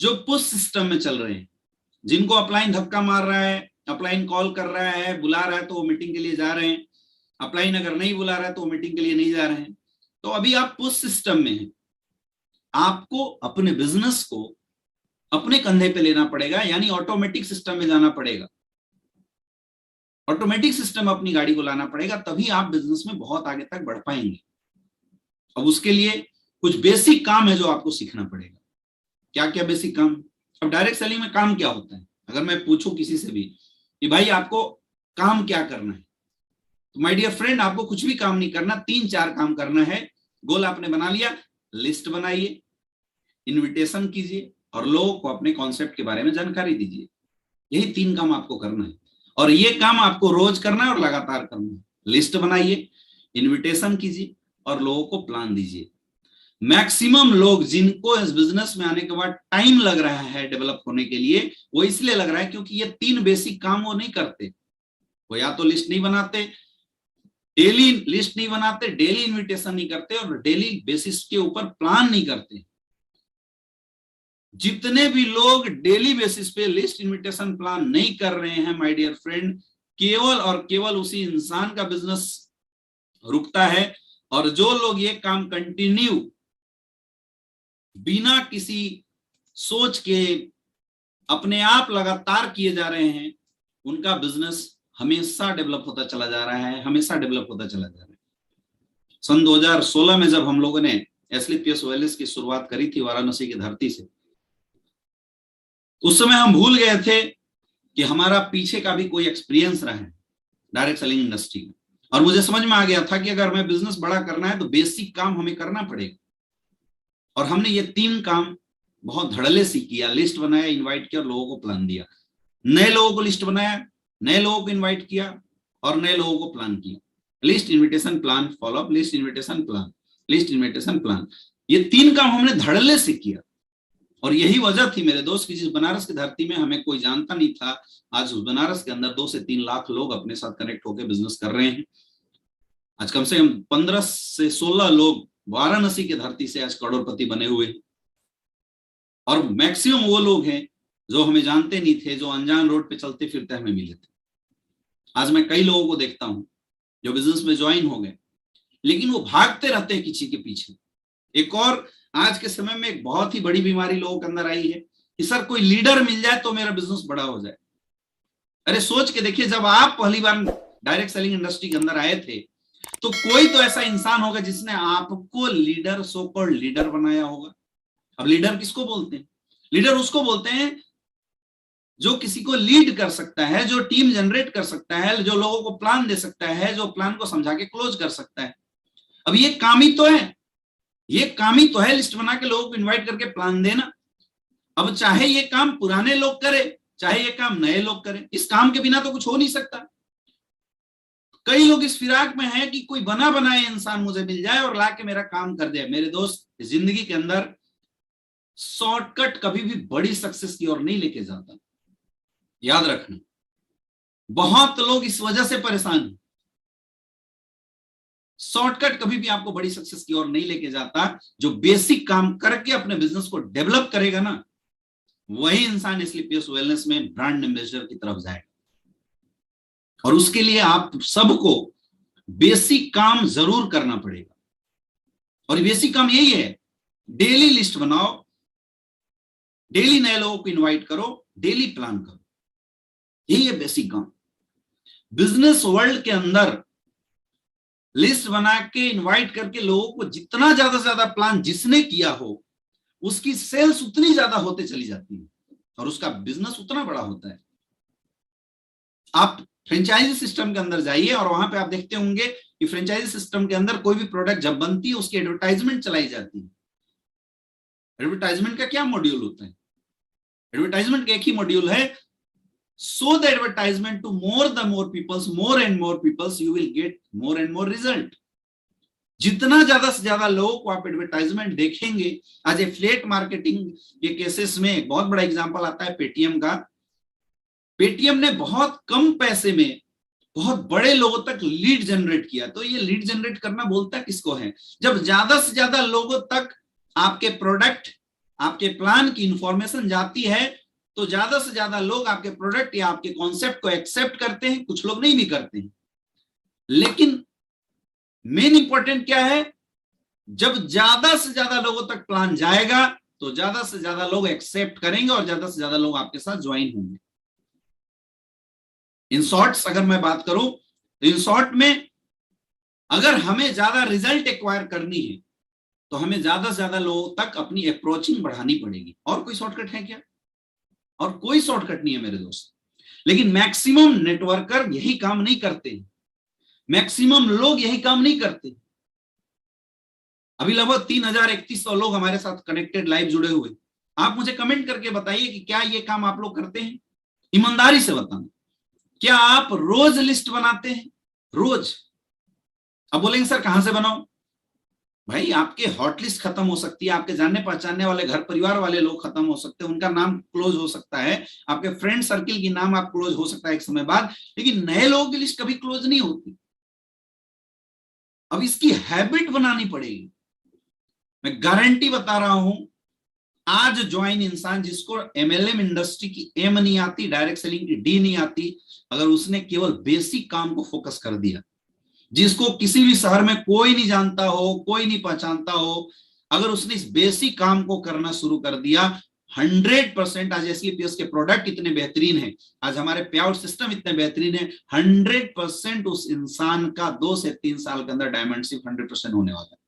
जो पुश सिस्टम में चल रहे हैं, जिनको अपलाइन धक्का मार रहा है, अपलाइन कॉल कर रहा है, बुला रहा है तो वो मीटिंग के लिए जा रहे हैं, अपलाइन अगर नहीं बुला रहा है तो वो मीटिंग के लिए नहीं जा रहे हैं। तो अभी आप पुश सिस्टम में हैं। आपको अपने बिजनेस को अपने कंधे पे लेना पड़ेगा, यानी ऑटोमेटिक सिस्टम में जाना पड़ेगा, ऑटोमेटिक सिस्टम अपनी गाड़ी को लाना पड़ेगा, तभी आप बिजनेस में बहुत आगे तक बढ़ पाएंगे। अब उसके लिए कुछ बेसिक काम है जो आपको सीखना पड़ेगा। क्या क्या बेसिक काम? अब डायरेक्ट सेलिंग में काम क्या होता है? अगर मैं पूछूं किसी से भी कि भाई आपको काम क्या करना है, तो माय डियर फ्रेंड, आपको कुछ भी काम नहीं करना, 3-4 काम करना है। गोल आपने बना लिया, लिस्ट बनाइए, इनविटेशन कीजिए और लोगों को अपने कॉन्सेप्ट के बारे में जानकारी दीजिए। यही 3 काम आपको करना है और ये काम आपको रोज करना है और लगातार करना है। लिस्ट बनाइए, इनविटेशन कीजिए और लोगों को प्लान दीजिए। मैक्सिमम लोग जिनको इस बिजनेस में आने के बाद टाइम लग रहा है डेवलप होने के लिए, वो इसलिए लग रहा है क्योंकि ये 3 बेसिक काम वो नहीं करते। वो या तो लिस्ट नहीं बनाते, डेली लिस्ट नहीं बनाते, डेली इनविटेशन नहीं करते और डेली बेसिस के ऊपर प्लान नहीं करते। जितने भी लोग डेली बेसिस पे लिस्ट, इनविटेशन, प्लान नहीं कर रहे हैं माय डियर फ्रेंड, केवल और केवल उसी इंसान का बिजनेस रुकता है। और जो लोग ये काम कंटिन्यू बिना किसी सोच के अपने आप लगातार किए जा रहे हैं, उनका बिजनेस हमेशा डेवलप होता चला जा रहा है, हमेशा डेवलप होता चला जा रहा है। सन 2016 में जब हम लोगों ने एसलीपीएस वेलनेस की शुरुआत करी थी वाराणसी की धरती से, उस समय हम भूल गए थे कि हमारा पीछे का भी कोई एक्सपीरियंस रहा है डायरेक्ट सेलिंग इंडस्ट्री में। और मुझे समझ में आ गया था कि अगर हमें बिजनेस बड़ा करना है तो बेसिक काम हमें करना पड़ेगा। और हमने ये 3 काम बहुत धड़ल्ले से किया, लिस्ट बनाया, इनवाइट किया और लोगों को प्लान दिया। नए लोगों को लिस्ट बनाया, नए लोगों को इनवाइट किया और नए लोगों को प्लान किया। List, invitation, plan, follow up, list, invitation, plan, list, invitation, plan. ये 3 काम हमने धड़ल्ले से किया और यही वजह थी मेरे दोस्त की जिस बनारस की धरती में हमें कोई जानता नहीं था, आज उस बनारस के अंदर 2 से 3 लाख लोग अपने साथ कनेक्ट होकर बिजनेस कर रहे हैं। आज कम से कम 15 से 16 लोग वाराणसी की धरती से आज करोड़पति बने हुए हैं और मैक्सिमम वो लोग हैं जो हमें जानते नहीं थे, जो अनजान रोड पे चलते फिरते हमें मिले थे। आज मैं कई लोगों को देखता हूं जो बिजनेस में ज्वाइन हो गए, लेकिन वो भागते रहते हैं किसी के पीछे। एक और आज के समय में एक बहुत ही बड़ी बीमारी लोगों के अंदर आई है कि सर कोई लीडर मिल जाए तो मेरा बिजनेस बड़ा हो जाए। अरे सोच के देखिए, जब आप पहली बार डायरेक्ट सेलिंग इंडस्ट्री के अंदर आए थे तो कोई तो ऐसा इंसान होगा जिसने आपको लीडर, सो कॉल्ड लीडर बनाया होगा। अब लीडर किसको बोलते हैं? लीडर उसको बोलते हैं जो किसी को लीड कर सकता है, जो टीम जनरेट कर सकता है, जो लोगों को प्लान दे सकता है, जो प्लान को समझा के क्लोज कर सकता है। अब ये काम ही तो है, ये काम ही तो है लिस्ट बना के लोगों को इन्वाइट करके प्लान देना। अब चाहे ये काम पुराने लोग करें, चाहे ये काम नए लोग करें, इस काम के बिना तो कुछ हो नहीं सकता। कई लोग इस फिराक में हैं कि कोई बना बनाए इंसान मुझे मिल जाए और लाके मेरा काम कर दे। मेरे दोस्त, जिंदगी के अंदर शॉर्टकट कभी भी बड़ी सक्सेस की ओर नहीं लेके जाता, याद रखना। बहुत लोग इस वजह से परेशान हैं। शॉर्टकट कभी भी आपको बड़ी सक्सेस की ओर नहीं लेके जाता। जो बेसिक काम करके अपने बिजनेस को डेवलप करेगा ना, वही इंसान एस्क्लेपियस वेलनेस में ब्रांड एम्बेसडर की तरफ जाएगा। और उसके लिए आप सबको बेसिक काम जरूर करना पड़ेगा और बेसिक काम यही है, डेली लिस्ट बनाओ, डेली नए लोगों को इनवाइट करो, डेली प्लान करो। यही है बेसिक काम। बिजनेस वर्ल्ड के अंदर लिस्ट बना के इनवाइट करके लोगों को जितना ज्यादा से ज्यादा प्लान जिसने किया हो, उसकी सेल्स उतनी ज्यादा होते चली जाती है और उसका बिजनेस उतना बड़ा होता है। आप फ्रेंचाइजी सिस्टम के अंदर जाइए और वहां पे आप देखते होंगे कि फ्रेंचाइजी सिस्टम के अंदर कोई भी प्रोडक्ट जब बनती है उसकी एडवर्टाइजमेंट चलाई जाती है। एडवर्टाइजमेंट का क्या मॉड्यूल होता है? एडवर्टाइजमेंट का एक ही मॉड्यूल है, so the advertisement to more and more peoples you will get more and more result. जितना ज्यादा से ज्यादा लोगों को आप एडवर्टाइजमेंट देखेंगे, आज एफिलिएट मार्केटिंग के केसेस में एक बहुत बड़ा एग्जांपल आता है पेटीएम का। पेटीएम ने बहुत कम पैसे में बहुत बड़े लोगों तक लीड जनरेट किया। तो ये लीड जनरेट करना बोलता किसको है? जब ज्यादा से ज्यादा लोगों तक आपके प्रोडक्ट, आपके प्लान की इंफॉर्मेशन जाती है तो ज्यादा से ज्यादा लोग आपके प्रोडक्ट या आपके कॉन्सेप्ट को एक्सेप्ट करते हैं। कुछ लोग नहीं भी करते हैं, लेकिन मेन इंपॉर्टेंट क्या है? जब ज्यादा से ज्यादा लोगों तक प्लान जाएगा तो ज्यादा से ज्यादा लोग एक्सेप्ट करेंगे और ज्यादा से ज्यादा लोग आपके साथ ज्वाइन होंगे। इन शॉर्ट्स अगर मैं बात करूं तो इन शॉर्ट में अगर हमें ज्यादा रिजल्ट एक्वायर करनी है तो हमें ज्यादा से ज्यादा लोगों तक अपनी अप्रोचिंग बढ़ानी पड़ेगी। और कोई शॉर्टकट है क्या? और कोई शॉर्टकट नहीं है मेरे दोस्त। लेकिन मैक्सिमम नेटवर्कर यही काम नहीं करते, मैक्सिमम लोग यही काम नहीं करते। अभी लगभग 3100 लोग हमारे साथ कनेक्टेड लाइव जुड़े हुए। आप मुझे कमेंट करके बताइए कि क्या ये काम आप लोग करते हैं? ईमानदारी से बताना, क्या आप रोज लिस्ट बनाते हैं? रोज? अब बोलेंगे सर कहां से बनाओ? भाई आपके हॉट लिस्ट खत्म हो सकती है, आपके जानने पहचानने वाले घर परिवार वाले लोग खत्म हो सकते हैं, उनका नाम क्लोज हो सकता है, आपके फ्रेंड सर्किल की नाम आप क्लोज हो सकता है एक समय बाद, लेकिन नए लोगों की लिस्ट कभी क्लोज नहीं होती। अब इसकी हैबिट बनानी पड़ेगी। मैं गारंटी बता रहा हूं, आज ज्वाइन इंसान जिसको एमएलएम इंडस्ट्री की एम नहीं आती, डायरेक्ट सेलिंग की डी नहीं आती, अगर उसने केवल बेसिक काम को फोकस कर दिया, जिसको किसी भी शहर में कोई नहीं जानता हो, कोई नहीं पहचानता हो, अगर उसने इस बेसिक काम को करना शुरू कर दिया, 100% आज एसलीपीएस के प्रोडक्ट इतने बेहतरीन हैं, आज हमारे पे आउट सिस्टम इतने बेहतरीन है, 100% उस इंसान का 2 से 3 साल के अंदर डायमंड सिर्फ 100% होने वाला है।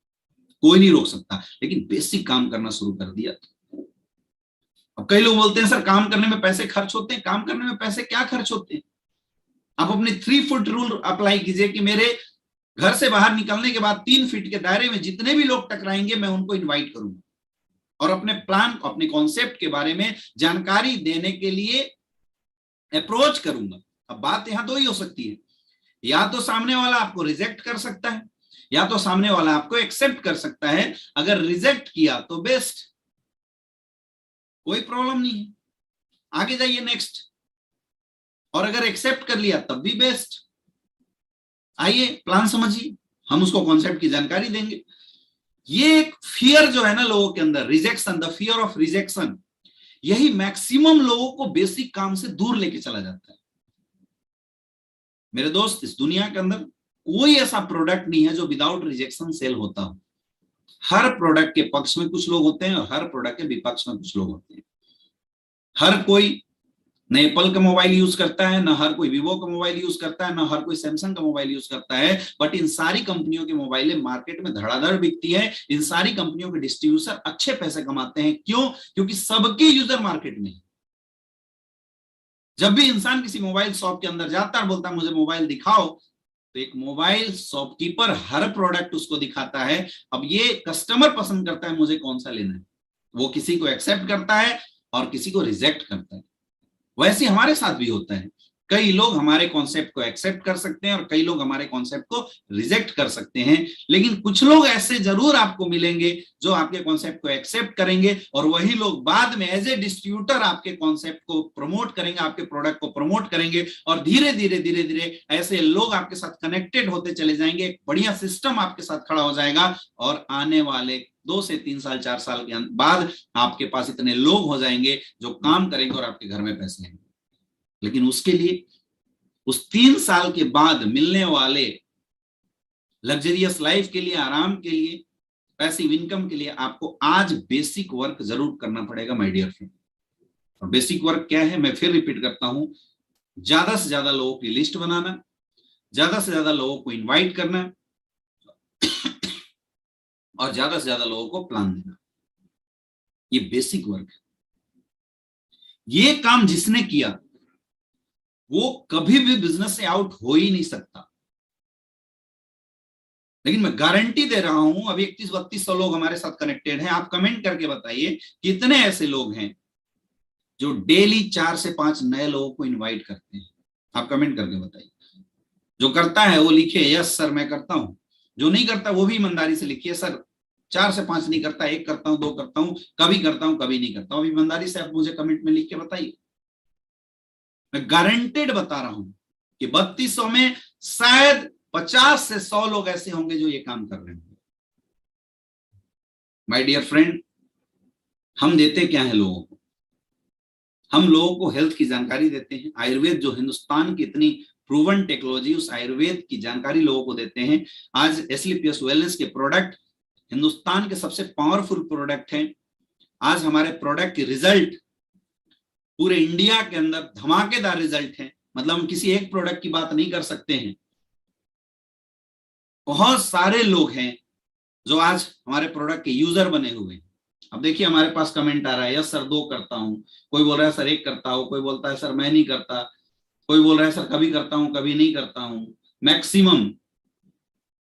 कोई नहीं रोक सकता, लेकिन बेसिक काम करना शुरू कर दिया। अब कई लोग बोलते हैं सर काम करने में पैसे खर्च होते हैं। काम करने में पैसे क्या खर्च होते हैं? आप अपने 3 फुट रूल अप्लाई कीजिए कि मेरे घर से बाहर निकलने के बाद 3 फीट के दायरे में जितने भी लोग टकराएंगे मैं उनको इनवाइट करूंगा। और अपने प्लान, अपने कॉन्सेप्ट के बारे में जानकारी देने के लिए अप्रोच करूंगा। अब बात यहां दो ही हो सकती है, या तो सामने वाला आपको रिजेक्ट कर सकता है, या तो सामने वाला आपको एक्सेप्ट कर सकता है। अगर रिजेक्ट किया तो बेस्ट, कोई प्रॉब्लम नहीं है, आगे जाइए नेक्स्ट। और अगर एक्सेप्ट कर लिया तब भी बेस्ट। आइए प्लान समझिए, हम उसको कॉन्सेप्ट की जानकारी देंगे। ये एक फियर जो है ना लोगों के अंदर, rejection, the fear of rejection, यही मैक्सिमम लोगों को बेसिक काम से दूर लेके चला जाता है। मेरे दोस्त, इस दुनिया के अंदर कोई ऐसा प्रोडक्ट नहीं है जो विदाउट रिजेक्शन सेल होता हो। हर प्रोडक्ट के पक्ष में कुछ लोग होते हैं और हर प्रोडक्ट के विपक्ष में कुछ लोग होते हैं। हर कोई न एप्पल का मोबाइल यूज करता है, ना हर कोई वीवो का मोबाइल यूज करता है, ना हर कोई सैमसंग का मोबाइल यूज करता है, बट इन सारी कंपनियों के मोबाइलें मार्केट में धड़ाधड़ बिकती है। इन सारी कंपनियों के डिस्ट्रीब्यूटर अच्छे पैसे कमाते हैं। क्यों? क्योंकि सबके यूजर मार्केट में। जब भी इंसान किसी मोबाइल शॉप के अंदर जाता है, बोलता है मुझे मोबाइल दिखाओ, तो एक मोबाइल शॉपकीपर हर प्रोडक्ट उसको दिखाता है। अब ये कस्टमर पसंद करता है मुझे कौन सा लेना है, वो किसी को एक्सेप्ट करता है और किसी को रिजेक्ट करता है। वैसे हमारे साथ भी होता है, कई लोग हमारे कॉन्सेप्ट को एक्सेप्ट कर सकते हैं और कई लोग हमारे कॉन्सेप्ट को रिजेक्ट कर सकते हैं। लेकिन कुछ लोग ऐसे जरूर आपको मिलेंगे जो आपके कॉन्सेप्ट को एक्सेप्ट करेंगे और वही लोग बाद में एज ए डिस्ट्रीब्यूटर आपके कॉन्सेप्ट को प्रमोट करेंगे, आपके प्रोडक्ट को प्रमोट करेंगे, और धीरे धीरे धीरे धीरे ऐसे लोग आपके साथ कनेक्टेड होते चले जाएंगे। एक बढ़िया सिस्टम आपके साथ खड़ा हो जाएगा और आने वाले 2 से 3 साल 4 साल के बाद आपके पास इतने लोग हो जाएंगे जो काम करेंगे और आपके घर में पैसे आएंगे। लेकिन उसके लिए, उस 3 साल के बाद मिलने वाले लग्जरियस लाइफ के लिए, आराम के लिए, पैसिव इनकम के लिए आपको आज बेसिक वर्क जरूर करना पड़ेगा माय डियर फ्रेंड। और बेसिक वर्क क्या है, मैं फिर रिपीट करता हूं, ज्यादा से ज्यादा लोगों की लिस्ट बनाना, ज्यादा से ज्यादा लोगों को इनवाइट करना और ज्यादा से ज्यादा लोगों को प्लान देना। ये बेसिक वर्क है। ये काम जिसने किया वो कभी भी बिजनेस से आउट हो ही नहीं सकता। लेकिन मैं गारंटी दे रहा हूं, अभी 31-3200 लोग हमारे साथ कनेक्टेड हैं। आप कमेंट करके बताइए कितने ऐसे लोग हैं जो डेली 4 से 5 नए लोगों को इनवाइट करते हैं। आप कमेंट करके बताइए। जो करता है वो लिखे यस सर मैं करता हूं, जो नहीं करता वो भी ईमानदारी से लिखिए सर 4 से 5 नहीं करता, 1 करता हूं, 2 करता हूं, कभी करता हूं, कभी नहीं करता हूं। ईमानदारी से आप मुझे कमेंट में लिख के बताइए। मैं गारंटेड बता रहा हूं कि 3200 में शायद 50 से 100 लोग ऐसे होंगे जो ये काम कर रहे होंगे। माय डियर फ्रेंड, हम देते क्या है लोगों को? हम लोगों को हेल्थ की जानकारी देते हैं। आयुर्वेद जो हिंदुस्तान की इतनी प्रूवन टेक्नोलॉजी, उस आयुर्वेद की जानकारी लोगों को देते हैं। आज एसलीपीएस वेलनेस के प्रोडक्ट हिंदुस्तान के सबसे पावरफुल प्रोडक्ट हैं। आज हमारे प्रोडक्ट के रिजल्ट पूरे इंडिया के अंदर धमाकेदार रिजल्ट है। मतलब हम किसी एक प्रोडक्ट की बात नहीं कर सकते हैं, बहुत सारे लोग हैं जो आज हमारे प्रोडक्ट के यूजर बने हुए हैं। अब देखिए हमारे पास कमेंट आ रहा है यस सर 2 करता हूं, कोई बोल रहा है सर 1 करता हूं, कोई बोलता है सर मैं नहीं करता, कोई बोल रहा है सर कभी करता हूं कभी नहीं करता हूं, मैक्सिमम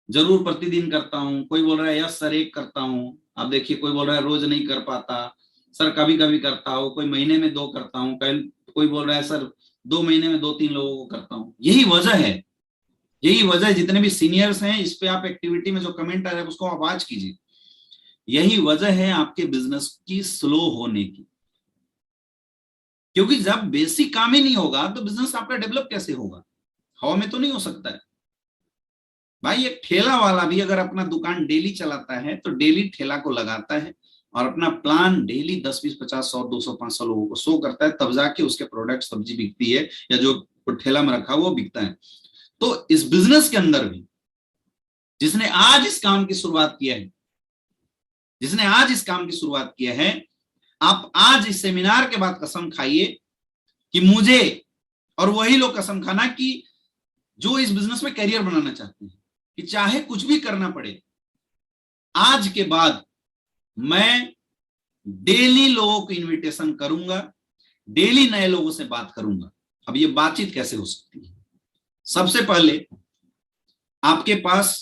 जरूर प्रतिदिन करता हूं, कोई बोल रहा है यस सर 1 करता हूं। अब देखिए कोई बोल रहा है रोज नहीं कर पाता सर, कभी कभी करता हूं, कोई महीने में 2 करता हूं, कोई बोल रहा है सर 2 महीने में 2-3 लोगों को करता हूं। यही वजह है, यही वजह है। जितने भी सीनियर्स हैं इस पे आप एक्टिविटी में जो कमेंट आ रहा है उसको आप वॉच कीजिए। यही वजह है आपके बिजनेस की स्लो होने की, क्योंकि जब बेसिक काम ही नहीं होगा तो बिजनेस आपका डेवलप कैसे होगा? हवा में तो नहीं हो सकता है भाई। एक ठेला वाला भी अगर अपना दुकान डेली चलाता है तो डेली ठेला को लगाता है और अपना प्लान डेली 10, 20, 50, 100, 200, 500 लोगों को शो करता है, तब जाके उसके प्रोडक्ट सब्जी बिकती है या जो ठेला में रखा वो बिकता है। तो इस बिजनेस के अंदर भी जिसने आज इस काम की शुरुआत किया है, जिसने आज इस काम की शुरुआत किया है, आप आज इस सेमिनार के बाद कसम खाइए कि मुझे, और वही लोग कसम खाना कि जो इस बिजनेस में करियर बनाना चाहते हैं, कि चाहे कुछ भी करना पड़े, आज के बाद मैं डेली लोगों को इनविटेशन करूंगा, डेली नए लोगों से बात करूंगा। अब ये बातचीत कैसे हो सकती है? सबसे पहले आपके पास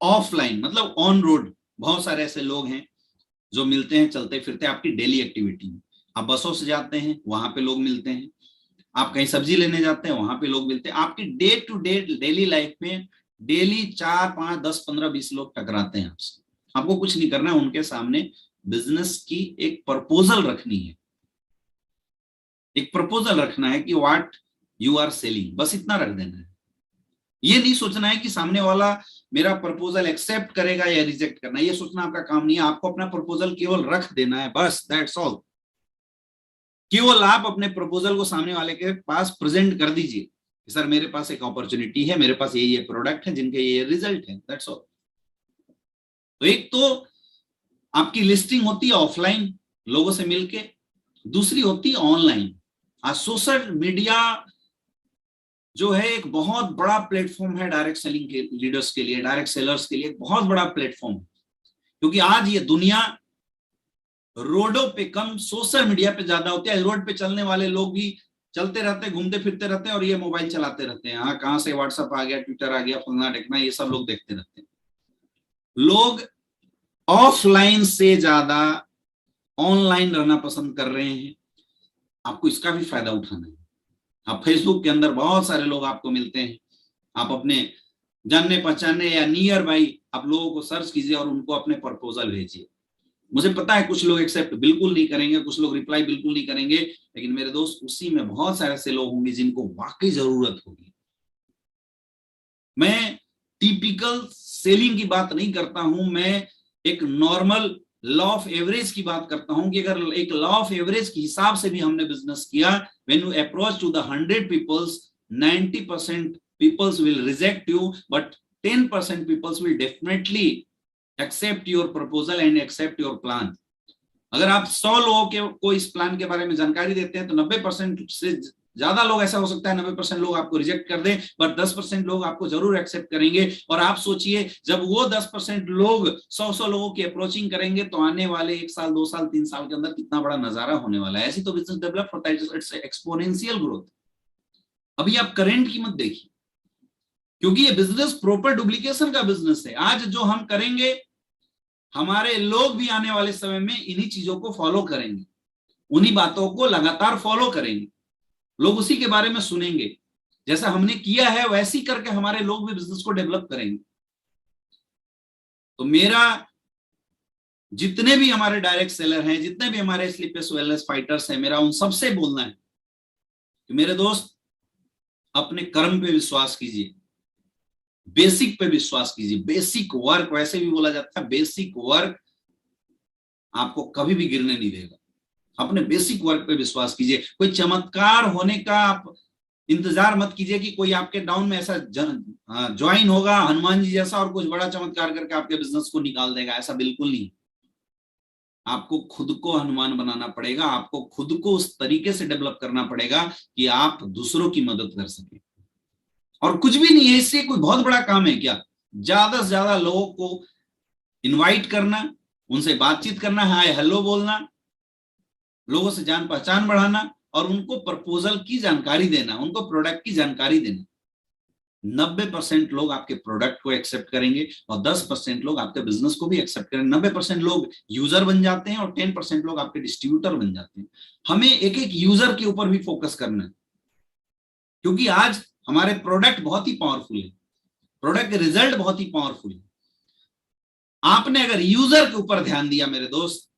ऑफलाइन मतलब ऑन रोड बहुत सारे ऐसे लोग हैं जो मिलते हैं चलते फिरते आपकी डेली एक्टिविटी में। आप बसों से जाते हैं, वहां पे लोग मिलते हैं, आप कहीं सब्जी लेने जाते हैं, वहां पे लोग मिलते हैं। आपकी day to day daily life में डेली 4, 5, 10, 15, 20 लोग टकराते हैं आपसे। आपको कुछ नहीं करना है, उनके सामने बिजनेस की एक प्रपोजल रखनी है, एक प्रपोजल रखना है कि व्हाट यू आर सेलिंग, बस इतना रख देना है। ये नहीं सोचना है कि सामने वाला मेरा प्रपोजल एक्सेप्ट करेगा या रिजेक्ट करना, ये सोचना आपका काम नहीं है। आपको अपना प्रपोजल केवल रख देना है, बस, दैट्स ऑल। केवल आप अपने प्रपोजल को सामने वाले के पास प्रेजेंट कर दीजिए, सर मेरे पास एक अपॉर्चुनिटी है, मेरे पास ये प्रोडक्ट है जिनके ये रिजल्ट है, दैट्स ऑल। तो एक तो आपकी लिस्टिंग होती है ऑफलाइन लोगों से मिलके, दूसरी होती है ऑनलाइन। आज सोशल मीडिया जो है एक बहुत बड़ा प्लेटफॉर्म है डायरेक्ट सेलिंग के लीडर्स के लिए, डायरेक्ट सेलर्स के लिए एक बहुत बड़ा प्लेटफॉर्म है, क्योंकि आज ये दुनिया रोडों पे कम सोशल मीडिया पे ज्यादा होती है। रोड पे चलने वाले लोग भी चलते रहते हैं, घूमते फिरते रहते हैं और ये मोबाइल चलाते रहते हैं। हाँ, कहां से व्हाट्सएप आ गया, ट्विटर आ गया, फलना ढेकना, ये सब लोग देखते रहते हैं। लोग ऑफलाइन से ज्यादा ऑनलाइन रहना पसंद कर रहे हैं। आपको इसका भी फायदा उठाना है। आप फेसबुक के अंदर बहुत सारे लोग आपको मिलते हैं, आप अपने जानने पहचानने या नियर बाई आप लोगों को सर्च कीजिए और उनको अपने प्रपोजल भेजिए। मुझे पता है कुछ लोग एक्सेप्ट बिल्कुल नहीं करेंगे, कुछ लोग रिप्लाई बिल्कुल नहीं करेंगे, लेकिन मेरे दोस्त उसी में बहुत सारे ऐसे लोग होंगे जिनको वाकई जरूरत होगी। मैं टिपिकल सेलिंग की बात नहीं करता हूं, मैं एक नॉर्मल लॉ ऑफ एवरेज की बात करता हूं कि अगर एक लॉ ऑफ एवरेज के हिसाब से भी हमने बिजनेस किया, when you approach to the 100 peoples, 90% peoples will reject you, but 10% peoples will definitely accept your proposal and accept your plan. अगर आप 100 लोगों को इस प्लान के बारे में जानकारी देते हैं तो 90% से ज्यादा लोग, ऐसा हो सकता है 90% लोग आपको रिजेक्ट कर दें, पर 10% लोग आपको जरूर एक्सेप्ट करेंगे। और आप सोचिए जब वो 10% लोग 100 लोगों की अप्रोचिंग करेंगे तो आने वाले 1 साल, 2 साल, 3 साल के अंदर कितना बड़ा नजारा होने वाला है। ऐसी तो बिजनेस डेवलप होता है, इट्स एक्सपोनेंशियल ग्रोथ। अभी आप करेंट की मत देखिए, क्योंकि ये बिजनेस प्रॉपर डुप्लीकेशन का बिजनेस है। आज जो हम करेंगे, हमारे लोग भी आने वाले समय में इन्हीं चीजों को फॉलो करेंगे, उन्हीं बातों को लगातार फॉलो करेंगे, लोग उसी के बारे में सुनेंगे। जैसा हमने किया है वैसे ही करके हमारे लोग भी बिजनेस को डेवलप करेंगे। तो मेरा जितने भी हमारे डायरेक्ट सेलर हैं, जितने भी हमारे स्लीपलेस वेलनेस फाइटर्स हैं, मेरा उन सबसे बोलना है कि मेरे दोस्त अपने कर्म पे विश्वास कीजिए, बेसिक पे विश्वास कीजिए। बेसिक वर्क, वैसे भी बोला जाता है, बेसिक वर्क आपको कभी भी गिरने नहीं देगा। अपने बेसिक वर्क पे विश्वास कीजिए। कोई चमत्कार होने का आप इंतजार मत कीजिए कि कोई आपके डाउन में ऐसा ज्वाइन होगा हनुमान जी जैसा और कुछ बड़ा चमत्कार करके आपके बिजनेस को निकाल देगा। ऐसा बिल्कुल नहीं। आपको खुद को हनुमान बनाना पड़ेगा, आपको खुद को उस तरीके से डेवलप करना पड़ेगा कि आप दूसरों की मदद कर सके। और कुछ भी नहीं है, इससे कोई बहुत बड़ा काम है क्या? ज्यादा से ज्यादा लोगों को इनवाइट करना, उनसे बातचीत करना, हाय हेलो बोलना, लोगों से जान पहचान बढ़ाना और उनको प्रपोजल की जानकारी देना, उनको प्रोडक्ट की जानकारी देना। 90% लोग आपके प्रोडक्ट को एक्सेप्ट करेंगे और 10% लोग आपके बिजनेस को भी एक्सेप्ट करेंगे। 90% लोग यूजर बन जाते हैं और 10% लोग आपके डिस्ट्रीब्यूटर बन जाते हैं। हमें एक एक यूजर के ऊपर भी फोकस करना है, क्योंकि आज हमारे प्रोडक्ट बहुत ही पावरफुल है, प्रोडक्ट के रिजल्ट बहुत ही पावरफुल है। आपने अगर यूजर के ऊपर ध्यान दिया मेरे दोस्त,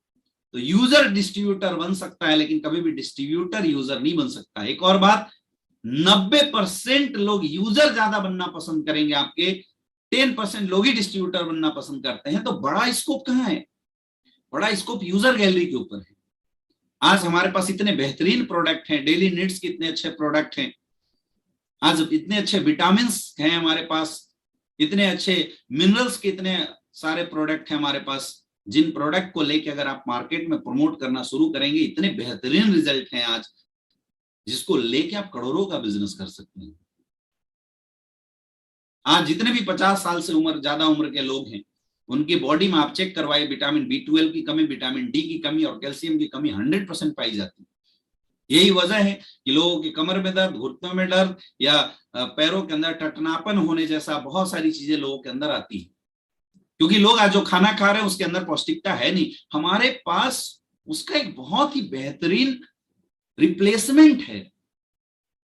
तो यूजर डिस्ट्रीब्यूटर बन सकता है, लेकिन कभी भी डिस्ट्रीब्यूटर यूजर नहीं बन सकता। एक और बात, 90% लोग यूजर ज्यादा बनना पसंद करेंगे आपके, 10% लोग ही डिस्ट्रीब्यूटर बनना पसंद करते हैं। तो बड़ा स्कोप कहां है? बड़ा स्कोप यूजर गैलरी के ऊपर है। आज हमारे पास इतने बेहतरीन प्रोडक्ट हैं, डेली नीड्स के इतने अच्छे प्रोडक्ट हैं, आज इतने अच्छे विटामिन हैं हमारे पास, इतने अच्छे मिनरल्स के इतने सारे प्रोडक्ट हैं हमारे पास, जिन प्रोडक्ट को लेके अगर आप मार्केट में प्रमोट करना शुरू करेंगे, इतने बेहतरीन रिजल्ट हैं आज, जिसको लेके आप करोड़ों का बिजनेस कर सकते हैं। आज जितने भी 50 साल से ज्यादा उम्र के लोग हैं, उनकी बॉडी में आप चेक करवाइए, विटामिन B12 की कमी, विटामिन D की कमी और कैल्शियम की कमी 100% पाई जाती है। यही वजह है कि लोगों की कमर में दर्द, घुटनों में दर्द या पैरों के अंदर टटनापन होने जैसा बहुत सारी चीजें लोगों के अंदर आती है। क्योंकि लोग आज जो खाना खा रहे हैं उसके अंदर पौष्टिकता है नहीं, हमारे पास उसका एक बहुत ही बेहतरीन रिप्लेसमेंट है।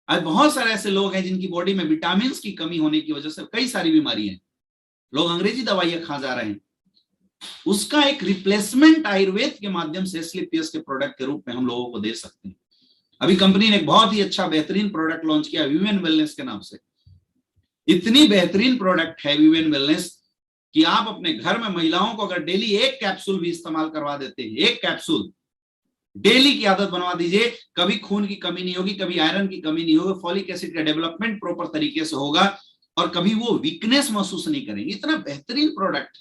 आज बहुत सारे ऐसे लोग हैं जिनकी बॉडी में विटामिन की कमी होने की वजह से कई सारी बीमारियां हैं, लोग अंग्रेजी दवाइयां खा जा रहे हैं। उसका एक रिप्लेसमेंट आयुर्वेद के माध्यम से एस्क्लेपियस के प्रोडक्ट के रूप में हम लोगों को दे सकते हैं। अभी कंपनी ने एक बहुत ही अच्छा बेहतरीन प्रोडक्ट लॉन्च किया विवेन वेलनेस के नाम से। इतनी बेहतरीन प्रोडक्ट है विवेन वेलनेस कि आप अपने घर में महिलाओं को अगर डेली एक कैप्सूल भी इस्तेमाल करवा देते हैं, एक कैप्सूल डेली की आदत बनवा दीजिए, कभी खून की कमी नहीं होगी, कभी आयरन की कमी नहीं होगी, फॉलिक एसिड का डेवलपमेंट प्रॉपर तरीके से होगा और कभी वो वीकनेस महसूस नहीं करेंगे। इतना बेहतरीन प्रोडक्ट,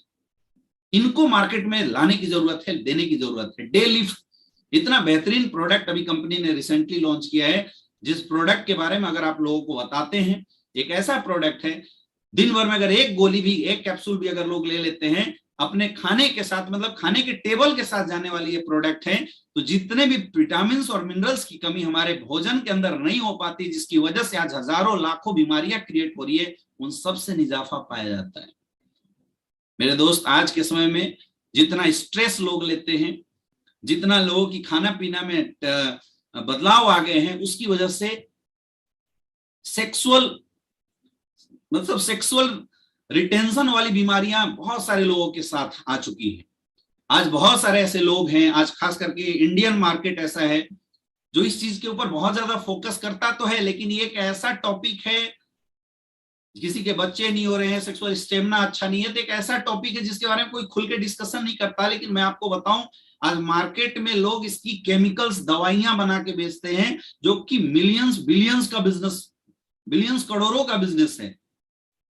इनको मार्केट में लाने की जरूरत है, देने की जरूरत है। डे लिफ्ट इतना बेहतरीन प्रोडक्ट अभी कंपनी ने रिसेंटली लॉन्च किया है, जिस प्रोडक्ट के बारे में अगर आप लोगों को बताते हैं, एक ऐसा प्रोडक्ट है दिन भर में अगर एक गोली भी, एक कैप्सूल भी अगर लोग ले लेते हैं अपने खाने के साथ, मतलब खाने के टेबल के साथ जाने वाली ये प्रोडक्ट है, तो जितने भी विटामिन और मिनरल्स की कमी हमारे भोजन के अंदर नहीं हो पाती, जिसकी वजह से आज हजारों लाखों बीमारियां क्रिएट हो रही है, उन सबसे निजाफा पाया जाता है। मेरे दोस्त, आज के समय में जितना स्ट्रेस लोग लेते हैं, जितना लोगों की खाना पीना में बदलाव आ गए हैं, उसकी वजह से सेक्सुअल रिटेंशन वाली बीमारियां बहुत सारे लोगों के साथ आ चुकी हैं। आज बहुत सारे ऐसे लोग हैं, आज खास करके इंडियन मार्केट ऐसा है जो इस चीज के ऊपर बहुत ज्यादा फोकस करता तो है, लेकिन ये एक ऐसा टॉपिक है, किसी के बच्चे नहीं हो रहे हैं, सेक्सुअल स्टेमिना अच्छा नहीं है, तो एक ऐसा टॉपिक है जिसके बारे में कोई खुल के डिस्कशन नहीं करता। लेकिन मैं आपको बताऊं, आज मार्केट में लोग इसकी केमिकल्स दवाइयां बना के बेचते हैं, जो कि मिलियंस बिलियंस का बिजनेस, बिलियंस करोड़ों का बिजनेस है।